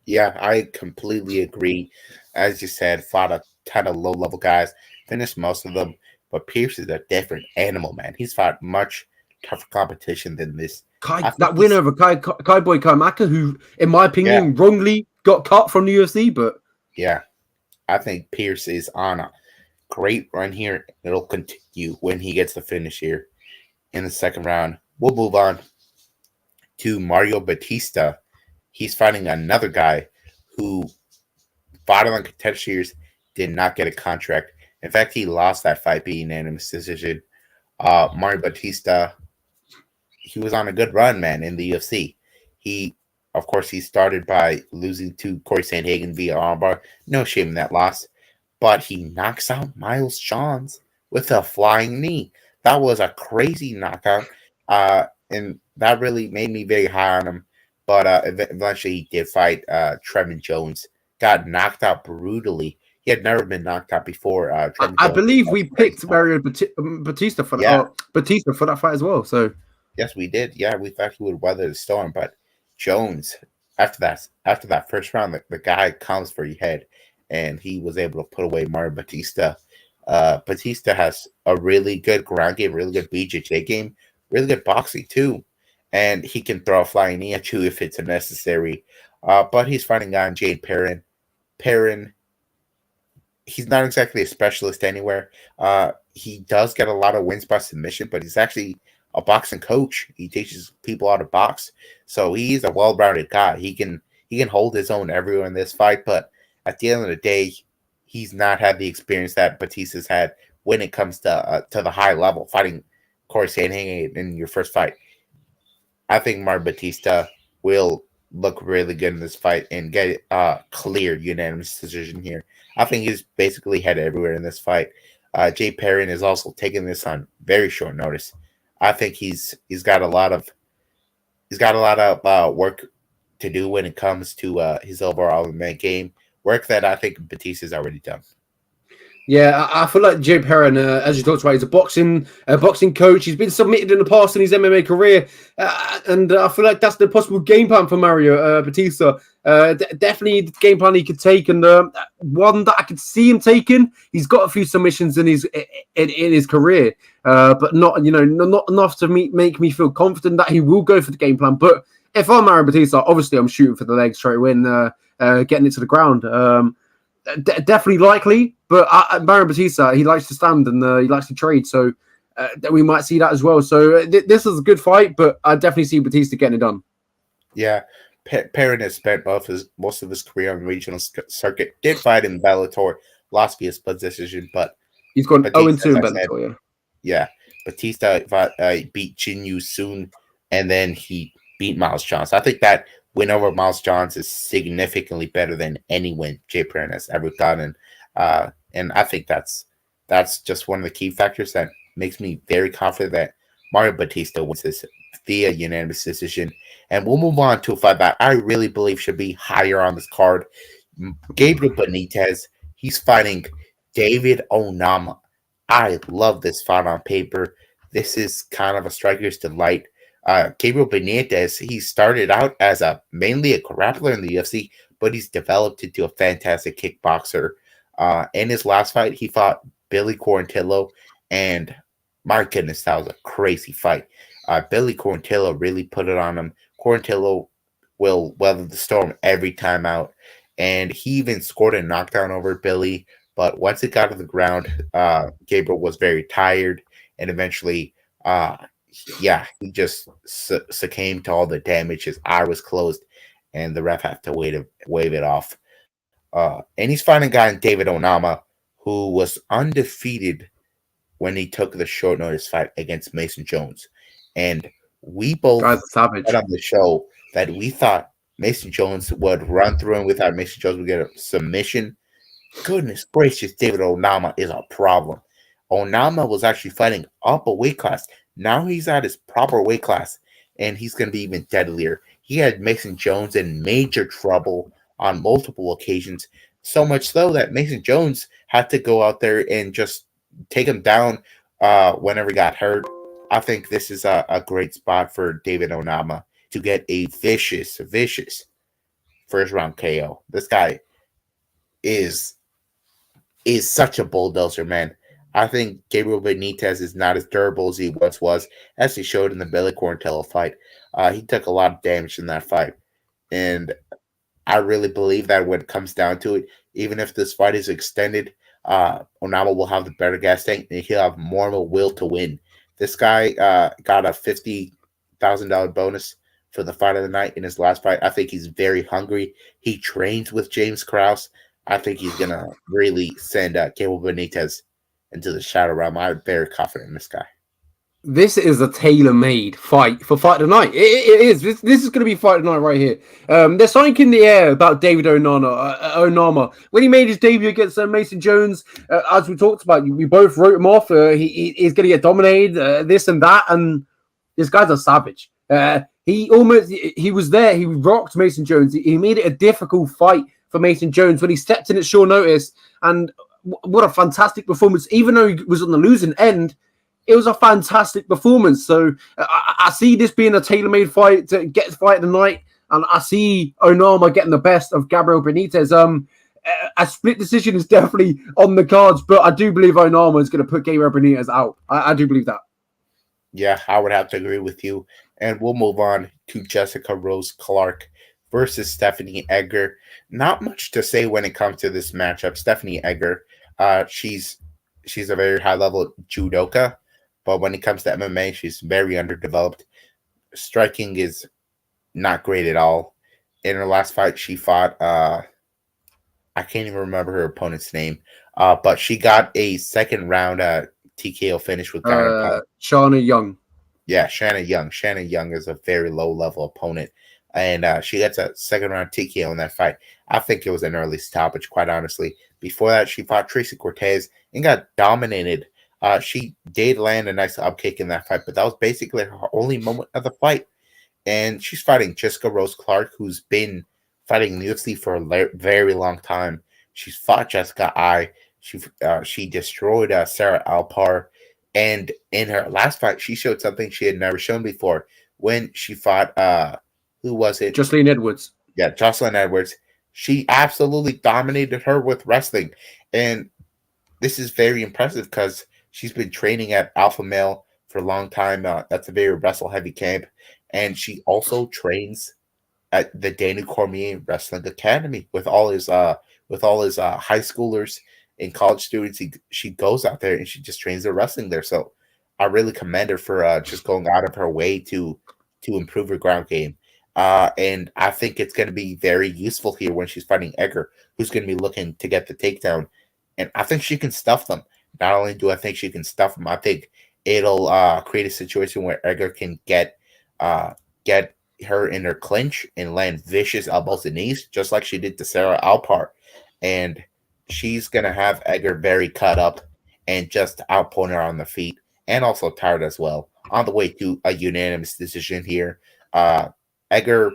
Yeah, I completely agree. As you said, fought a ton of low-level guys, finished most of them, but Pierce is a different animal, man. He's fought much tougher competition than this. That win over Kai Boy Kamaka, who, in my opinion, wrongly got cut from the UFC, but... Yeah, I think Pierce is on a great run here. It'll continue when he gets the finish here in the second round. We'll move on to Mario Batista. He's fighting another guy who fought on Contender Series, did not get a contract. In fact, he lost that fight by unanimous decision. Mario Batista, he was on a good run, man, in the UFC. He started by losing to Corey Sandhagen via armbar. No shame in that loss. But he knocks out Miles Johns with a flying knee. That was a crazy knockout. And that really made me very high on him. But eventually he did fight Trevin Jones. Got knocked out brutally. He had never been knocked out before. I believe we picked Mario Batista for that fight as well. So yes, we did. Yeah, we thought he would weather the storm, but Jones, after that first round, the guy comes for your head, and he was able to put away Mario Batista. Batista has a really good ground game, really good BJJ game, really good boxing too, and he can throw a flying knee at you if it's necessary. But he's fighting on Jade Perrin. Perrin, he's not exactly a specialist anywhere. He does get a lot of wins by submission, but he's actually a boxing coach. He teaches people how to box, so he's a well-rounded guy. He can hold his own everywhere in this fight, but at the end of the day, he's not had the experience that Batista's had when it comes to the high level, fighting Corey Sandhagen in your first fight. I think Mario Batista will look really good in this fight and get clear unanimous decision here. I think he's basically had everywhere in this fight. Jay Perrin is also taking this on very short notice. I think he's got a lot of work to do when it comes to his overall MMA game. Work that I think Batista's already done. Yeah, I feel like Jay Perrin, as you talked about, he's a boxing coach. He's been submitted in the past in his MMA career, and I feel like that's the possible game plan for Mario Batista. Definitely the game plan he could take, and one that I could see him taking. He's got a few submissions in his career, but not not enough to make me feel confident that he will go for the game plan. But if I'm Mario Batista, obviously I'm shooting for the legs straight away and getting it to the ground. Definitely likely, but Baron Batista, he likes to stand and he likes to trade, so we might see that as well. So this is a good fight, but I definitely see Batista getting it done. Yeah, Perrin has spent most of his career on the regional circuit. Did fight in Bellator, lost via split decision, but He's gone Batista, 0-2 in as I said, Bellator, yeah, Batista beat Jin Yu soon, and then he beat Miles Johns. I think that win over Miles Johns is significantly better than any win Jay Perrin has ever gotten. And I think that's just one of the key factors that makes me very confident that Mario Batista wins this via unanimous decision. And we'll move on to a fight that I really believe should be higher on this card. Gabriel Benitez, he's fighting David Onama. I love this fight on paper. This is kind of a striker's delight. Gabriel Benitez, he started out as mainly a grappler in the UFC, but he's developed into a fantastic kickboxer. In his last fight, he fought Billy Quarantillo, and my goodness, that was a crazy fight. Billy Quarantillo really put it on him. Quarantillo will weather the storm every time out, and he even scored a knockdown over Billy, but once it got to the ground, Gabriel was very tired, and eventually he just succumbed to all the damage. His eye was closed, and the ref had to wave it off. And he's fighting a guy named David Onama, who was undefeated when he took the short notice fight against Mason Jones. And we both said on the show that we thought Mason Jones would run through him. We thought Mason Jones would get a submission. Goodness gracious, David Onama is a problem. Onama was actually fighting up a weight class. Now he's at his proper weight class, and he's going to be even deadlier. He had Mason Jones in major trouble on multiple occasions, so much so that Mason Jones had to go out there and just take him down whenever he got hurt. I think this is a great spot for David Onama to get a vicious first-round KO. This guy is such a bulldozer, man. I think Gabriel Benitez is not as durable as he once was, as he showed in the Billy Quarantillo fight. He took a lot of damage in that fight. And I really believe that when it comes down to it, even if this fight is extended, Onama will have the better gas tank, and he'll have more of a will to win. This guy got a $50,000 bonus for the fight of the night in his last fight. I think he's very hungry. He trains with James Krause. I think he's going to really send Gabriel Benitez into the shadow realm. I'm very confident in this guy. This is a tailor-made fight for Fight of the Night. It is. This is going to be Fight of the Night right here. There's something in the air about David Onama. When he made his debut against Mason Jones, as we talked about, we both wrote him off. He's going to get dominated, this and that, and this guy's a savage. He was there. He rocked Mason Jones. He made it a difficult fight for Mason Jones when he stepped in at short notice, and what a fantastic performance. Even though he was on the losing end, it was a fantastic performance. So I see this being a tailor-made fight to get fight of the night, and I see Onama getting the best of Gabriel Benitez. A split decision is definitely on the cards, but I do believe Onama is going to put Gabriel Benitez out. I do believe that. Yeah, I would have to agree with you. And we'll move on to Jessica Rose Clark versus Stephanie Egger. Not much to say when it comes to this matchup. Stephanie Egger, she's a very high-level judoka, but when it comes to MMA, she's very underdeveloped. Striking is not great at all. In her last fight, she fought, I can't even remember her opponent's name, but she got a second-round TKO finish with Shanna Young. Yeah, Shanna Young. Shanna Young is a very low-level opponent, and she gets a second-round TKO in that fight. I think it was an early stoppage, quite honestly. Before that, she fought Tracy Cortez and got dominated. She did land a nice upkick in that fight, but that was basically her only moment of the fight. And she's fighting Jessica Rose Clark, who's been fighting in the UFC for a very long time. She's fought Jessica I. She destroyed Sarah Alpar, and in her last fight, she showed something she had never shown before when she fought. Who was it? Jocelyn Edwards. Yeah, Jocelyn Edwards. She absolutely dominated her with wrestling, and this is very impressive because she's been training at Alpha Male for a long time. That's a very wrestle heavy camp, and she also trains at the Daniel Cormier Wrestling Academy with all his high schoolers and college students. She goes out there and she just trains their wrestling there. So I really commend her for just going out of her way to improve her ground game. And I think it's going to be very useful here when she's fighting Edgar, who's going to be looking to get the takedown. And I think she can stuff them. Not only do I think she can stuff them, I think it'll create a situation where Edgar can get her in her clinch and land vicious elbows and knees, just like she did to Sarah Alpar. And she's going to have Edgar very cut up and just outpoint her on the feet, and also tired as well. On the way to a unanimous decision here. Edgar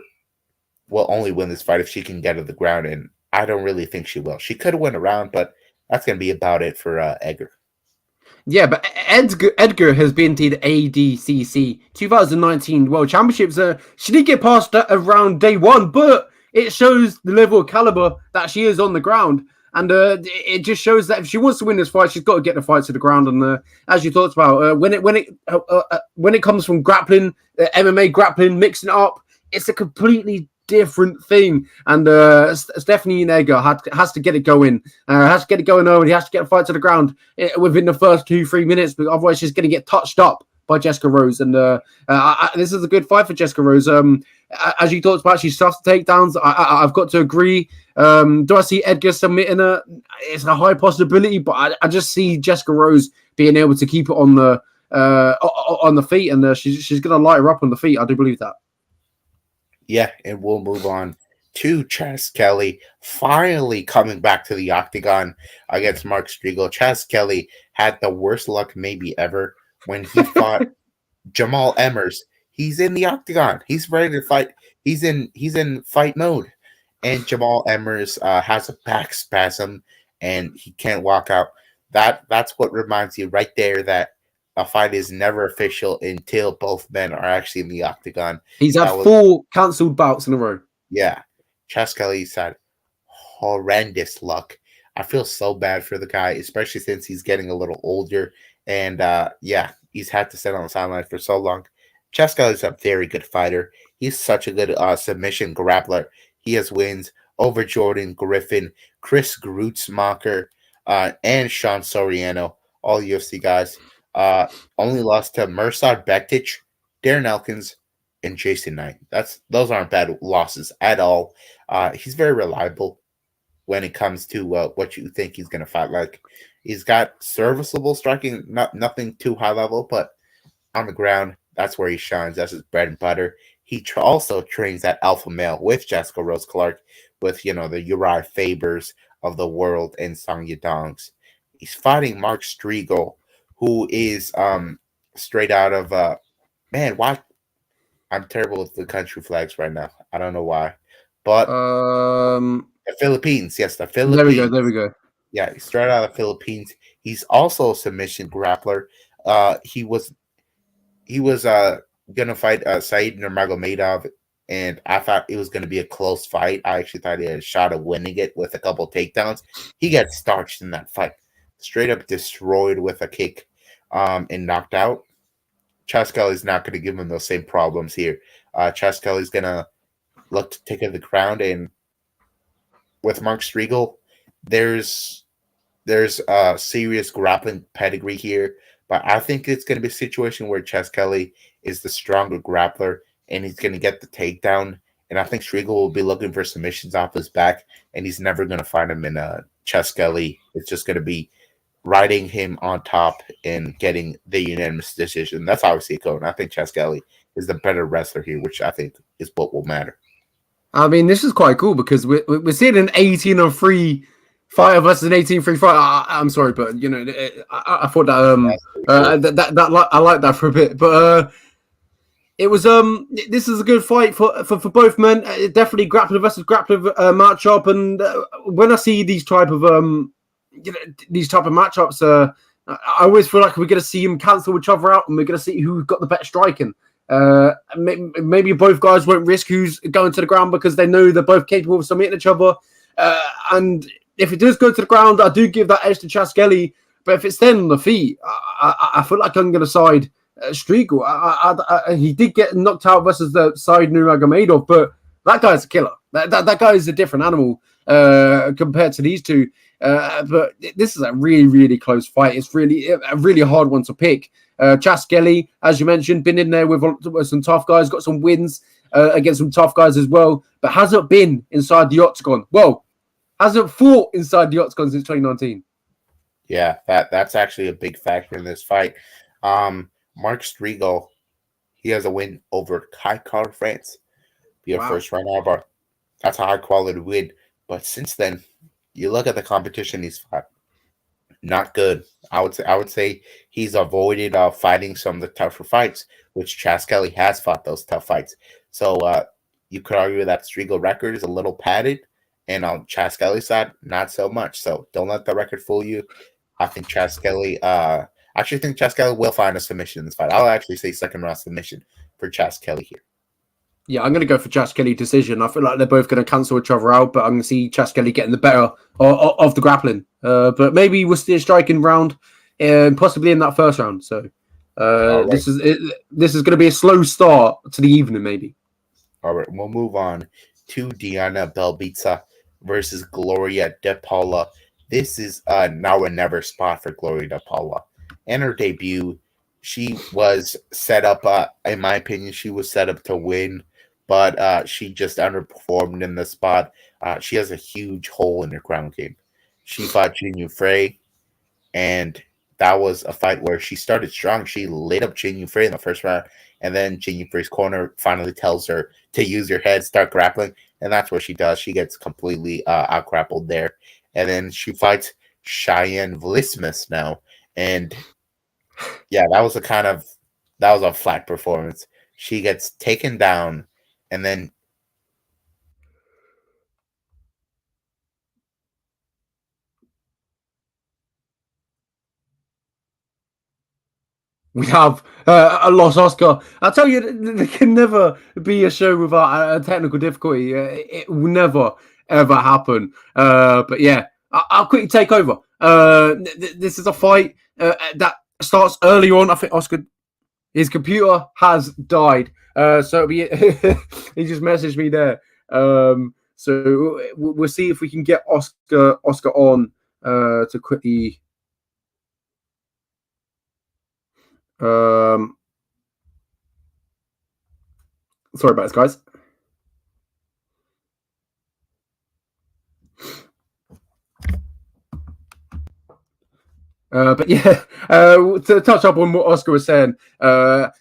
will only win this fight if she can get to the ground, and I don't really think she will. She could win a round, but that's going to be about it for Edgar. Yeah, but Edgar has been to the ADCC 2019 World Championships. She did get past around day one, but it shows the level of caliber that she is on the ground. And it just shows that if she wants to win this fight, she's got to get the fight to the ground. And as you talked about, when it comes from grappling, MMA grappling, mixing it up, it's a completely different thing. And Stephanie Edgar has to get it going. Has to get it going over. He has to get a fight to the ground within the first 2-3 minutes, because otherwise she's going to get touched up by Jessica Rose. And this is a good fight for Jessica Rose. As you talked about, she stuffs the takedowns. I've got to agree. Do I see Edgar submitting her? It's a high possibility, but I just see Jessica Rose being able to keep it on the feet, and she's going to light her up on the feet. I do believe that. Yeah, and we'll move on to Chas Kelly finally coming back to the octagon against Mark Striegel. Chas Kelly had the worst luck maybe ever when he fought Jamal Emmers. He's in the octagon. He's ready to fight. He's in fight mode. And Jamal Emmers has a back spasm and he can't walk out. That's what reminds you right there that a fight is never official until both men are actually in the octagon. He's had 4 cancelled bouts in a row. Yeah. Chas Kelly's had horrendous luck. I feel so bad for the guy, especially since he's getting a little older. And he's had to sit on the sideline for so long. Chas Kelly's a very good fighter. He's such a good submission grappler. He has wins over Jordan Griffin, Chris Grutzmacher, and Sean Soriano, all UFC guys. Only lost to Mirsad Bektic, Darren Elkins, and Jason Knight. Those aren't bad losses at all. He's very reliable when it comes to what you think he's going to fight like. He's got serviceable striking, nothing too high level, but on the ground, that's where he shines. That's his bread and butter. He also trains at Alpha Male with Jessica Rose Clark, with the Uriah Fabers of the world and Song Yadongs. He's fighting Mark Striegel, who is straight out of why? I'm terrible with the country flags right now. I don't know why, but the Philippines. Yes, the Philippines. There we go. Yeah, he's straight out of the Philippines. He's also a submission grappler. He was gonna fight Said Nurmagomedov, and I thought it was gonna be a close fight. I actually thought he had a shot of winning it with a couple takedowns. He got starched in that fight, straight up destroyed with a kick, and knocked out. Chas Kelly's not going to give him those same problems here. Chas Kelly's going to look to take it to the ground, and with Mark Striegel, there's a serious grappling pedigree here, but I think it's going to be a situation where Chas Kelly is the stronger grappler, and he's going to get the takedown, and I think Striegel will be looking for submissions off his back, and he's never going to find him in Chas Kelly. It's just going to be riding him on top and getting the unanimous decision. That's obviously a code. I think Chas Kelly is the better wrestler here, which I think is what will matter. I mean, this is quite cool because we're seeing an 18-3 fighter versus an 18-3 fighter. I'm sorry, but I thought that I like that for a bit, but it was this is a good fight for both men. Definitely grappler versus grappler matchup, and when I see these type of these type of matchups. I always feel like we're going to see them cancel each other out, and we're going to see who's got the better striking. Maybe both guys won't risk who's going to the ground because they know they're both capable of submitting each other. And if it does go to the ground, I do give that edge to Chaskelly. But if it's then on the feet, I feel like I'm going to side Striegel. He did get knocked out versus the side Nurmagomedov, but that guy's a killer. That guy is a different animal compared to these two. But this is a really, really close fight. It's really a really hard one to pick. Chaskelly, as you mentioned, been in there with some tough guys, got some wins against some tough guys as well, but hasn't been inside the octagon. Well, hasn't fought inside the octagon since 2019. Yeah, that's actually a big factor in this fight. Mark Striegel, he has a win over Kai Car France via first round armbar. That's a high quality win. But since then, you look at the competition he's fought. Not good. I would say he's avoided fighting some of the tougher fights, which Chaskelly has fought those tough fights. So you could argue that Striegel record is a little padded, and on Chaskelly's side, not so much. So don't let the record fool you. I think Chaskelly. Actually think Chaskelly will find a submission in this fight. I'll actually say second round submission for Chaskelly here. Yeah, I'm going to go for Chaskelly decision. I feel like they're both going to cancel each other out, but I'm going to see Chaskelly getting the better of the grappling. But maybe we'll see a striking round, possibly in that first round. So right. This is going to be a slow start to the evening, maybe. All right, we'll move on to Diana Belbita versus Gloria De Paula. This is now or never spot for Gloria De Paula. In her debut, she was set up, in my opinion, she was set up to win, but she just underperformed in the spot. She has a huge hole in her ground game. She fought Jinyu Frey, and that was a fight where she started strong. She lit up Jinyu Frey in the first round, and then Jinyu Frey's corner finally tells her to use your head, start grappling, and that's what she does. She gets completely out-grappled there. And then she fights Cheyenne Vlismas now, and yeah, that was a flat performance. She gets taken down, and then we have a lost Oscar. I'll tell you, there can never be a show without a technical difficulty. It will never, ever happen. But yeah, I'll quickly take over. This is a fight that starts early on. I think Oscar, his computer has died. So it'll be he just messaged me there. So we'll see if we can get Oscar on to quickly. Sorry about this, guys. But yeah, to touch up on what Oscar was saying, on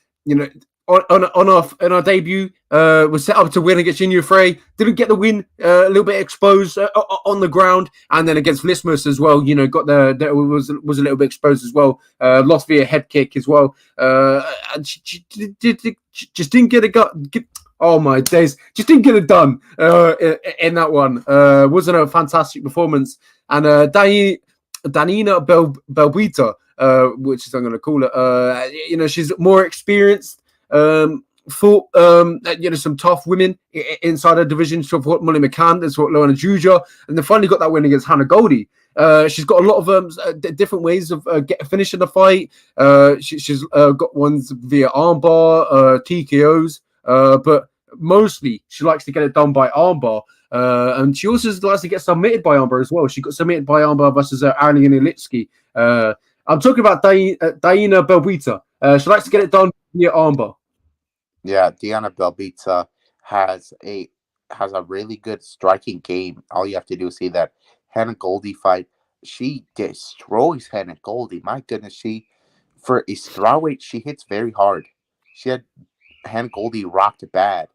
our debut, was set up to win against Jinyu Frey. Didn't get the win, a little bit exposed on the ground, and then against Vlismas as well. Got was a little bit exposed as well. Lost via head kick as well. And she just didn't get it. Oh my days! Just didn't get it done in that one. Wasn't a fantastic performance, and Danina Belbita, which is I'm going to call it. She's more experienced. Fought some tough women inside her division. She fought Molly McCann, that's fought Loana Juja, and then finally got that win against Hannah Goldie. She's got a lot of different ways of finishing the fight. She's got ones via armbar, TKOs, but mostly she likes to get it done by armbar. And she also likes to get submitted by armbar as well. She got submitted by armbar versus Arlen Ilitsky. I'm talking about Diana Belbita. She likes to get it done via armbar. Yeah, Diana Belbita has a really good striking game. All you have to do is see that Hannah Goldie fight. She destroys Hannah Goldie. My goodness, for a strawweight, she hits very hard. She had Hannah Goldie rocked bad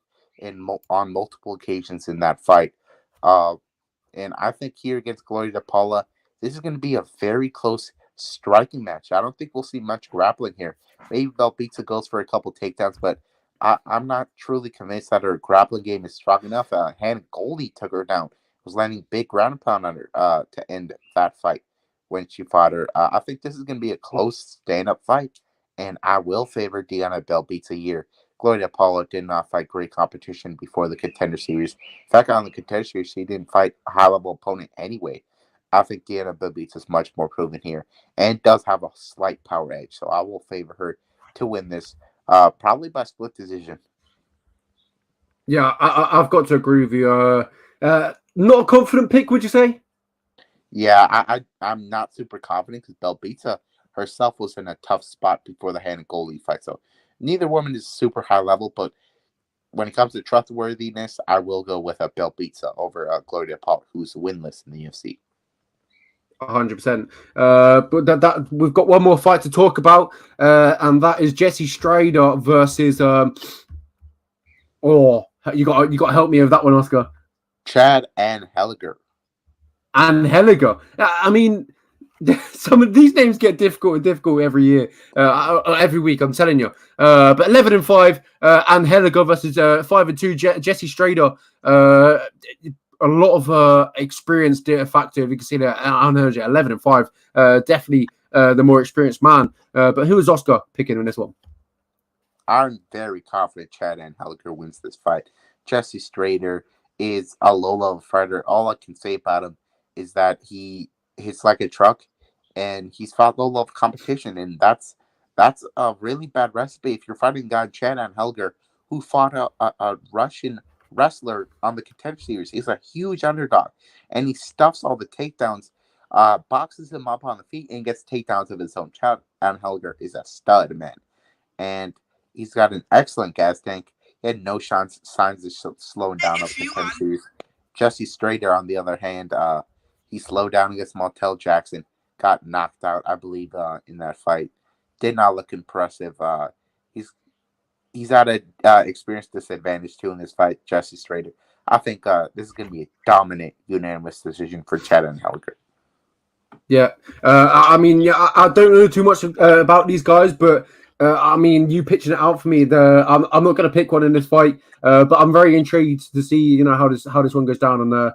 on multiple occasions in that fight. And I think here against Gloria De Paula, this is going to be a very close striking match. I don't think we'll see much grappling here. Maybe Belbita goes for a couple takedowns, but I'm not truly convinced that her grappling game is strong enough. Hannah Goldie took her down. Was landing big ground and pound on her to end that fight. when she fought her. I think this is going to be a close stand-up fight, and I will favor Diana Belbita here. Gloria Paulo did not fight great competition before the Contender Series. In fact, on the Contender Series, she didn't fight a high-level opponent anyway. I think Diana Belbita is much more proven here and does have a slight power edge, so I will favor her to win this, probably by split decision. Yeah, I've got to agree with you. Not a confident pick, would you say? Yeah, I'm not super confident because Belbita herself was in a tough spot before the Hannah Goldie fight. So neither woman is super high level, but when it comes to trustworthiness, I will go with a Belbita over Gloria Paul, who's winless in the UFC. 100%. But that we've got one more fight to talk about, and that is Jesse Strader versus. You got to help me with that one, Oscar. Chad and Helliger. And Helliger. I mean, some of these names get difficult every year, every week. I'm telling you. But 11-5, and Helliger versus 5-2 Jesse Strader. A lot of experience factor. You can see that I heard you 11-5. Definitely the more experienced man. But who is Oscar picking in this one? I'm very confident Chad and Helliger wins this fight. Jesse Strader is a low-level fighter. All I can say about him is that he hits like a truck, and he's fought low-level competition, and that's a really bad recipe if you're fighting a guy Chad and Helliger who fought a Russian wrestler on the Contender Series. He's a huge underdog, and he stuffs all the takedowns, boxes him up on the feet, and gets takedowns of his own. Chad and Helliger is a stud, man, and he's got an excellent gas tank. He had no signs of slowing down up the Contender Series. Jesse Strader, on the other hand, he slowed down against Montel Jackson, got knocked out, I believe, in that fight. Did not look impressive. He's at an experience disadvantage too in this fight, Jesse Strader. I think this is going to be a dominant, unanimous decision for Chad and Helliger. Yeah, I mean, yeah, I don't know too much about these guys, but I mean, you pitching it out for me. I'm not going to pick one in this fight, but I'm very intrigued to see, how this one goes down. And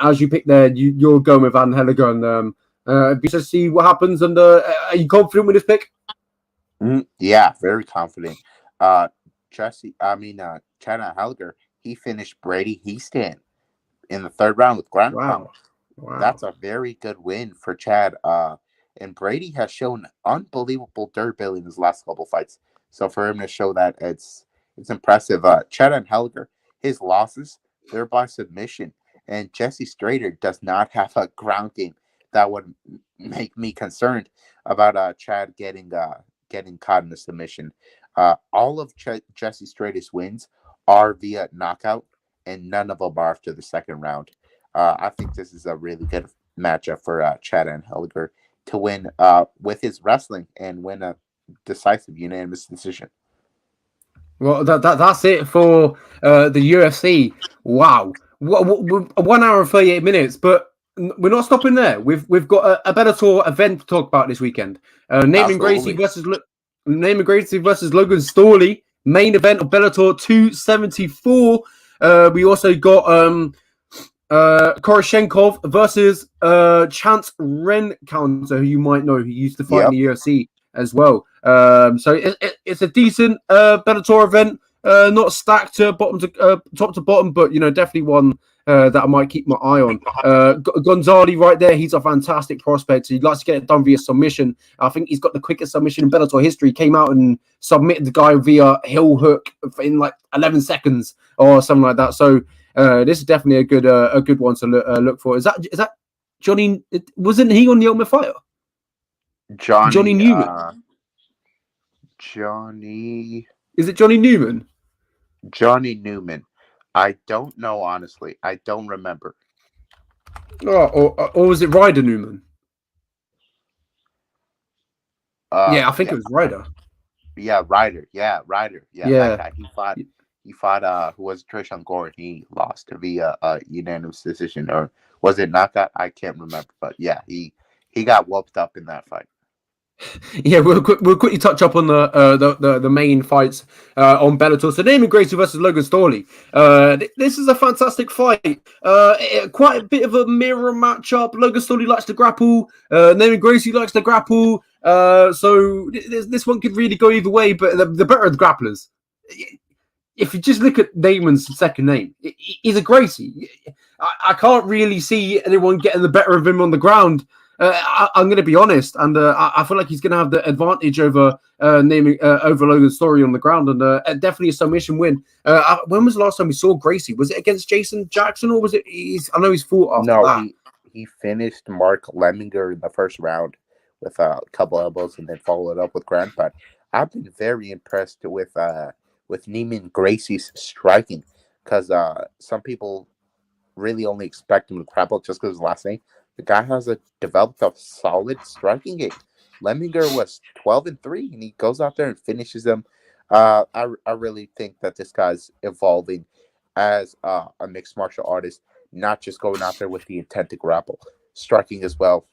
as you pick there, you're going with Van Helliger, and be to see what happens. And are you confident with this pick? Yeah, very confident. Chad Helliger, he finished Brady Heaston in the third round with ground pound. Wow. That's a very good win for Chad. And Brady has shown unbelievable durability in his last couple fights. So for him to show that, it's impressive. Chad and Helliger, his losses, they're by submission. And Jesse Strader does not have a ground game that would make me concerned about Chad getting caught in a submission. All of Jesse Strader's wins are via knockout, and none of them are after the second round. I think this is a really good matchup for Chad and Helliger to win with his wrestling and win a decisive unanimous decision. Well, that's it for the UFC. Wow, 1 hour and 38 minutes, but we're not stopping there. We've got a Bellator event to talk about this weekend. Naaman Gracie versus Logan Storley, main event of Bellator 274. We also got Koroshenkov versus Chance Rencounter, who you might know, who used to fight in the UFC as well. So it's a decent Bellator event, not stacked to top to bottom, but definitely one that I might keep my eye on. Gonzalez right there, he's a fantastic prospect. He'd like to get it done via submission. I think he's got the quickest submission in Bellator history. He came out and submitted the guy via heel hook in like 11 seconds or something like that. So this is definitely a good one to look for. Is that Johnny? Wasn't he on the Ultimate Fighter? Johnny Newman. Is it Johnny Newman? Johnny Newman. I don't know, honestly. I don't remember. Or was it Ryder Newman? I think it was Ryder. Yeah, Ryder. Yeah, Ryder. Yeah. That guy. He fought who was Trishan Gore. He lost via a unanimous decision, or was it knockout? I can't remember, but yeah, he got whooped up in that fight. Yeah, we'll quickly touch up on the main fights on Bellator. So, Damon Gracie versus Logan Storley. This is a fantastic fight. Quite a bit of a mirror matchup. Logan Storley likes to grapple. Damon Gracie likes to grapple. So this one could really go either way. But the better of the grapplers. If you just look at Damon's second name, he's a Gracie. I can't really see anyone getting the better of him on the ground. I'm going to be honest, and I feel like he's going to have the advantage over over Logan's Story on the ground, and definitely a submission win. When was the last time we saw Gracie? Was it against Jason Jackson, or was it? I know he's fought after that. He finished Mark Lemminger in the first round with a couple elbows, and then followed up with ground pound. I've been very impressed with Neiman Gracie's striking, because some people really only expect him to grapple just because of his last name. The guy has developed a solid striking game. Lemminger was 12-3, and he goes out there and finishes them. I really think that this guy's evolving as a mixed martial artist, not just going out there with the intent to grapple, striking as well.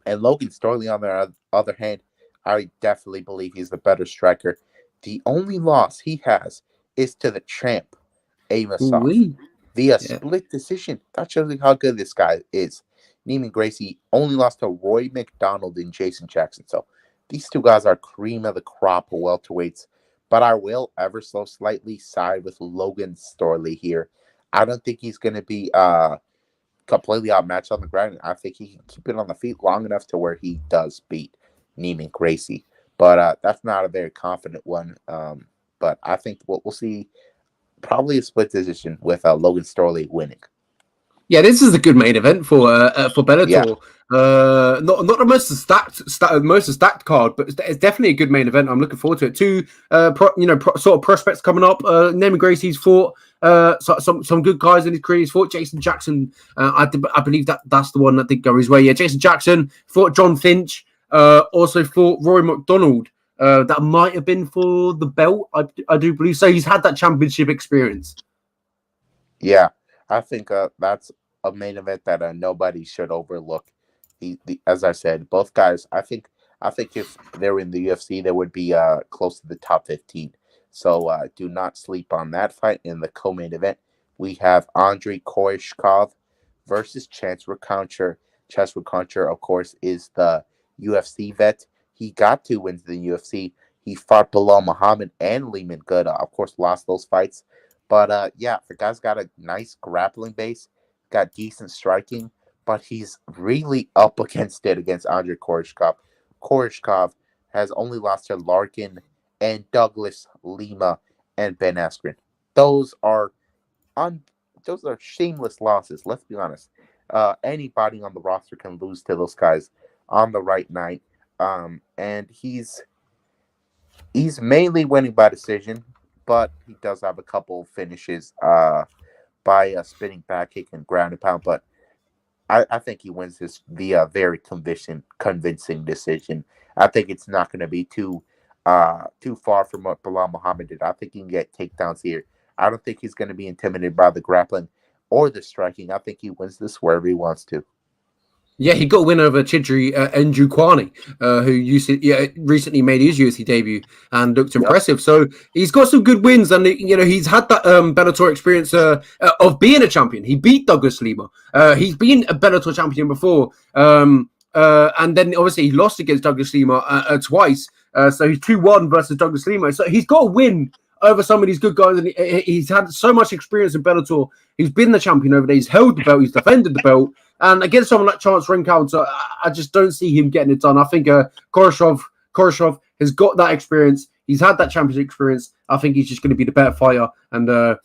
And Logan Storley, on the other hand, I definitely believe he's the better striker. The only loss he has is to the champ, Amosov, via split decision. That shows you how good this guy is. Neiman Gracie only lost to Roy McDonald and Jason Jackson. So these two guys are cream of the crop of welterweights. But I will ever so slightly side with Logan Storley here. I don't think he's going to be completely outmatched on the ground. I think he can keep it on the feet long enough to where he does beat Neiman Gracie. But that's not a very confident one. But I think we'll see probably a split decision with Logan Storley winning. Yeah, this is a good main event for Bellator. Yeah. Not the most stacked card, but it's definitely a good main event. I'm looking forward to it. Two, sort of prospects coming up. Neiman Gracie's fought some good guys in his career. He's fought Jason Jackson. I believe that's the one that did go his way. Yeah, Jason Jackson fought John Finch. Also fought Roy McDonald. That might have been for the belt. I do believe so. He's had that championship experience. Yeah, I think that's a main event that nobody should overlook. As I said, both guys. I think if they were in the UFC, they would be close to the top 15. So do not sleep on that fight. In the co-main event, we have Andrei Koreshkov versus Chance Recounter. Chance Recounter, of course, is the UFC vet. He got 2 wins in the UFC. He fought Bilal Muhammad and Lehman Good. Of course, lost those fights. But yeah, the guy's got a nice grappling base, got decent striking, but he's really up against it against Andrei Koreshkov. Koreshkov has only lost to Larkin and Douglas Lima and Ben Askren. Those are shameless losses. Let's be honest. Anybody on the roster can lose to those guys on the right night. And he's mainly winning by decision, but he does have a couple finishes by a spinning back kick and ground and pound. But I think he wins this via very convincing decision. I think it's not going to be too far from what Bilal Muhammad did. I think he can get takedowns here. I don't think he's going to be intimidated by the grappling or the striking. I think he wins this wherever he wants to. Yeah, he got a win over Chidri Njukwani, who recently made his UFC debut and looked impressive. So he's got some good wins, and he's had that Bellator experience of being a champion. He beat Douglas Lima. He's been a Bellator champion before, and then obviously he lost against Douglas Lima twice. So he's 2-1 versus Douglas Lima. So he's got a win over some of these good guys, and he's had so much experience in Bellator. He's been the champion over there. He's held the belt. He's defended the belt. And against someone like Chance Rencounter, I just don't see him getting it done. I think Koreshkov has got that experience. He's had that championship experience. I think he's just going to be the better fighter. And but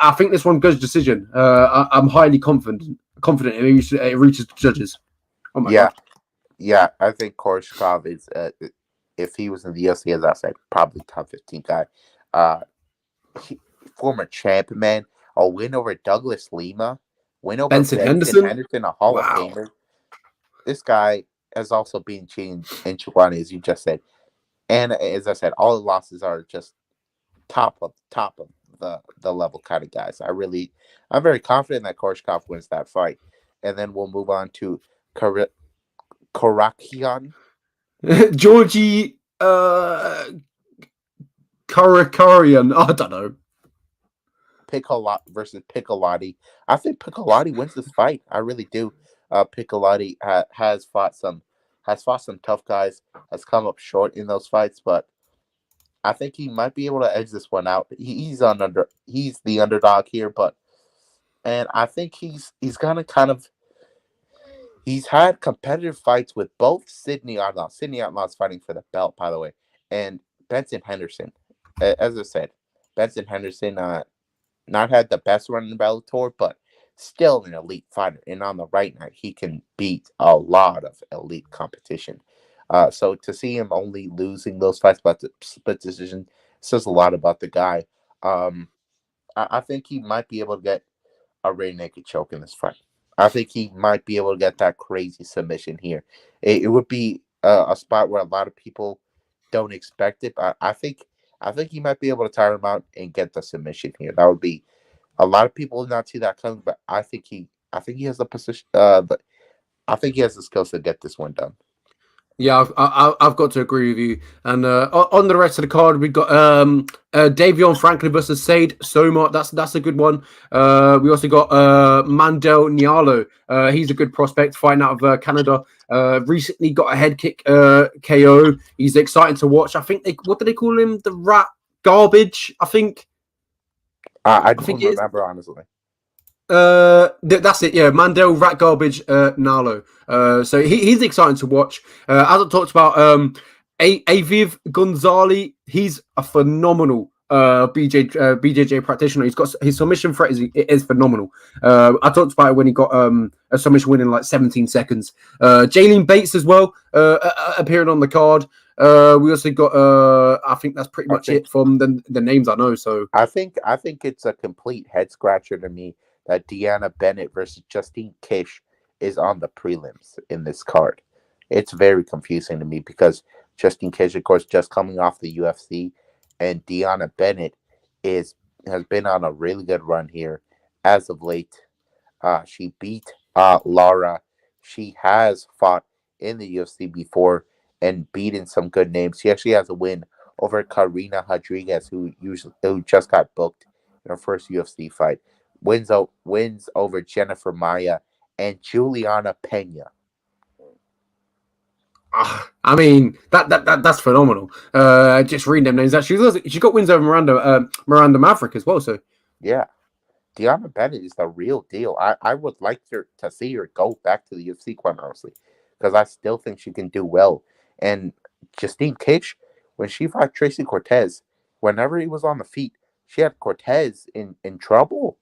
I think this one goes decision. I'm highly confident it reaches the judges. Oh my God. Yeah, I think Koreshkov is, if he was in the UFC, as I said, probably top 15 guy. Former champ, man. A win over Douglas Lima. Win over Benson Henderson, a Hall of Famer. This guy has also been cheating in Chihuahua, as you just said. And as I said, all the losses are just top of the level kind of guys. I'm very confident that Koreshkov wins that fight. And then we'll move on to Karakian Georgie Karakarian. I don't know. Piccolotti versus Piccolotti. I think Piccolotti wins this fight. I really do. Piccolotti has fought some tough guys. Has come up short in those fights, but I think he might be able to edge this one out. He's the underdog here, and I think he's gonna kind of. He's had competitive fights with both Sidney Outlaw. Sidney Outlaw's fighting for the belt, by the way, and Benson Henderson. As I said, Benson Henderson not had the best run in Bellator, but still an elite fighter. And on the right night, he can beat a lot of elite competition. So to see him only losing those fights by the split decision says a lot about the guy. I think he might be able to get a rear naked choke in this fight. I think he might be able to get that crazy submission here. It would be a spot where a lot of people don't expect it, but I think he might be able to tire him out and get the submission here. That would be a lot of people would not see that coming, but I think he has the position. But I think he has the skills to get this one done. Yeah, I've got to agree with you. And on the rest of the card, we've got Davion Franklin versus Said Soma. That's a good one. We also got Mandel Nialo. He's a good prospect fighting out of Canada. Recently got a head kick KO. He's exciting to watch. I think what do they call him? The rat garbage, I think. I don't remember, honestly. That's it. Yeah, Mandel Rat Garbage Nalo. So he's exciting to watch. As I talked about, Aviv Gonzalez. He's a phenomenal BJJ practitioner. He's got his submission threat is phenomenal. I talked about it when he got a submission win in like 17 seconds. Jaylene Bates as well appearing on the card. We also got I think that's pretty much it from the names I know. So I think it's a complete head scratcher to me that Deanna Bennett versus Justine Kish is on the prelims in this card. It's very confusing to me because Justine Kish, of course, just coming off the UFC, and Deanna Bennett has been on a really good run here as of late. She beat Laura. She has fought in the UFC before and beaten some good names. She actually has a win over Karina Rodriguez, who just got booked in her first UFC fight. Wins over Jennifer Maya and Juliana Pena. I mean that's phenomenal. Just reading them names. Actually, she got wins over Miranda Maverick as well. So yeah, Deanna Bennett is the real deal. I would like to see her go back to the UFC, quite honestly, because I still think she can do well. And Justine Kish, when she fought Tracy Cortez, whenever he was on the feet, she had Cortez in trouble.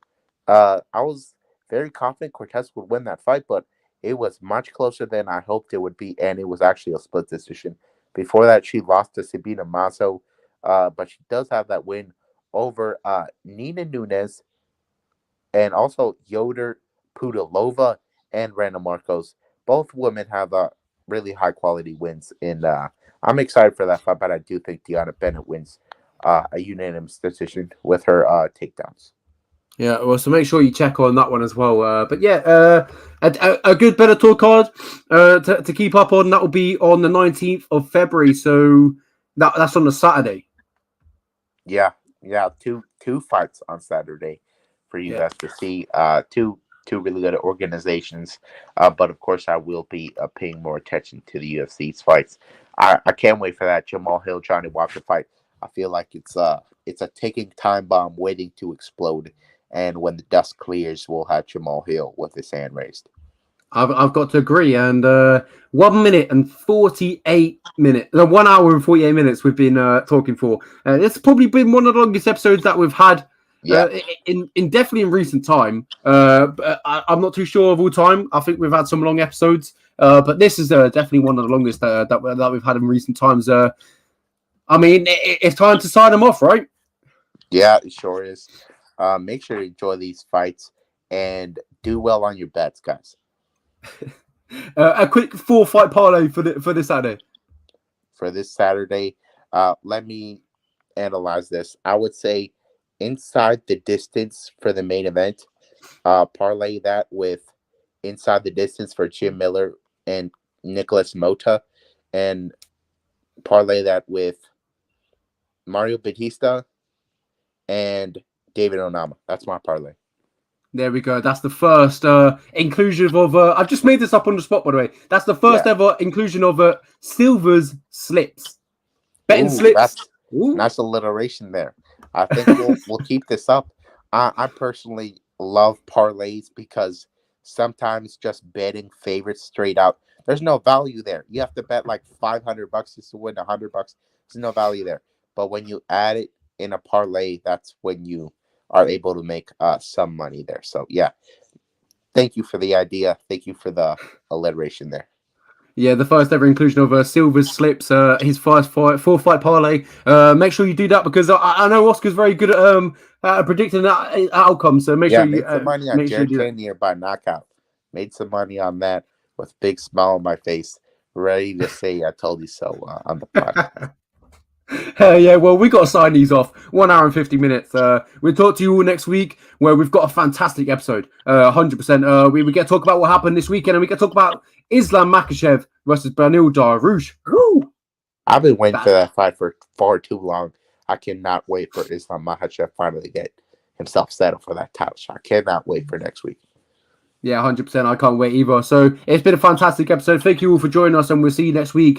I was very confident Cortez would win that fight, but it was much closer than I hoped it would be, and it was actually a split decision. Before that, she lost to Sabina Mazo, but she does have that win over Nina Nunes and also Yoder Pudilova and Rana Marcos. Both women have really high-quality wins, and I'm excited for that fight, but I do think Deanna Bennett wins a unanimous decision with her takedowns. Yeah, well, so make sure you check on that one as well. But yeah, a good Bellator card to keep up on. That will be on the 19th of February. So that's on the Saturday. Yeah, two fights on Saturday for you guys to see. Two really good organizations. But of course, I will be paying more attention to the UFC's fights. I can't wait for that Jamal Hill Johnny Walker fight. I feel like it's a ticking time bomb waiting to explode. And when the dust clears, we'll have Jamal Hill with his hand raised. I've got to agree. And 1 minute and 48 minutes, 1 hour and 48 minutes we've been talking for. It's probably been one of the longest episodes that we've had in definitely in recent time. But I'm not too sure of all time. I think we've had some long episodes, but this is definitely one of the longest that we've had in recent times. I mean, it's time to sign them off, right? Yeah, it sure is. Make sure to enjoy these fights and do well on your bets, guys. A quick 4-fight parlay for this Saturday. For this Saturday, let me analyze this. I would say inside the distance for the main event. Parlay that with inside the distance for Jim Miller and Nicholas Mota, and parlay that with Mario Batista and David Onama. That's my parlay. There we go. That's the first inclusion of. I've just made this up on the spot, by the way. That's the first ever inclusion of Silva's slips. Betting slips. That's alliteration there. I think we'll keep this up. I personally love parlays because sometimes just betting favorites straight out, there's no value there. You have to bet like $500 just to win $100. There's no value there. But when you add it in a parlay, that's when you are able to make some money there. So yeah, thank you for the idea. Thank you for the alliteration there. Yeah, the first ever inclusion of Silva's slips, his first four-fight parlay. Make sure you do that because I know Oscar's very good at predicting that outcome. So make sure you made some money on Jared Cannonier by knockout. Made some money on that with a big smile on my face, ready to say "I told you so" on the podcast. Yeah, well, we got to sign these off. 1 hour and 50 minutes. We'll talk to you all next week where we've got a fantastic episode. 100%. We get to talk about what happened this weekend and we get to talk about Islam Makhachev versus Beneil Dariush. I've been waiting for that fight for far too long. I cannot wait for Islam Makhachev finally get himself settled for that title shot. I cannot wait for next week. Yeah, 100%. I can't wait either. So it's been a fantastic episode. Thank you all for joining us and we'll see you next week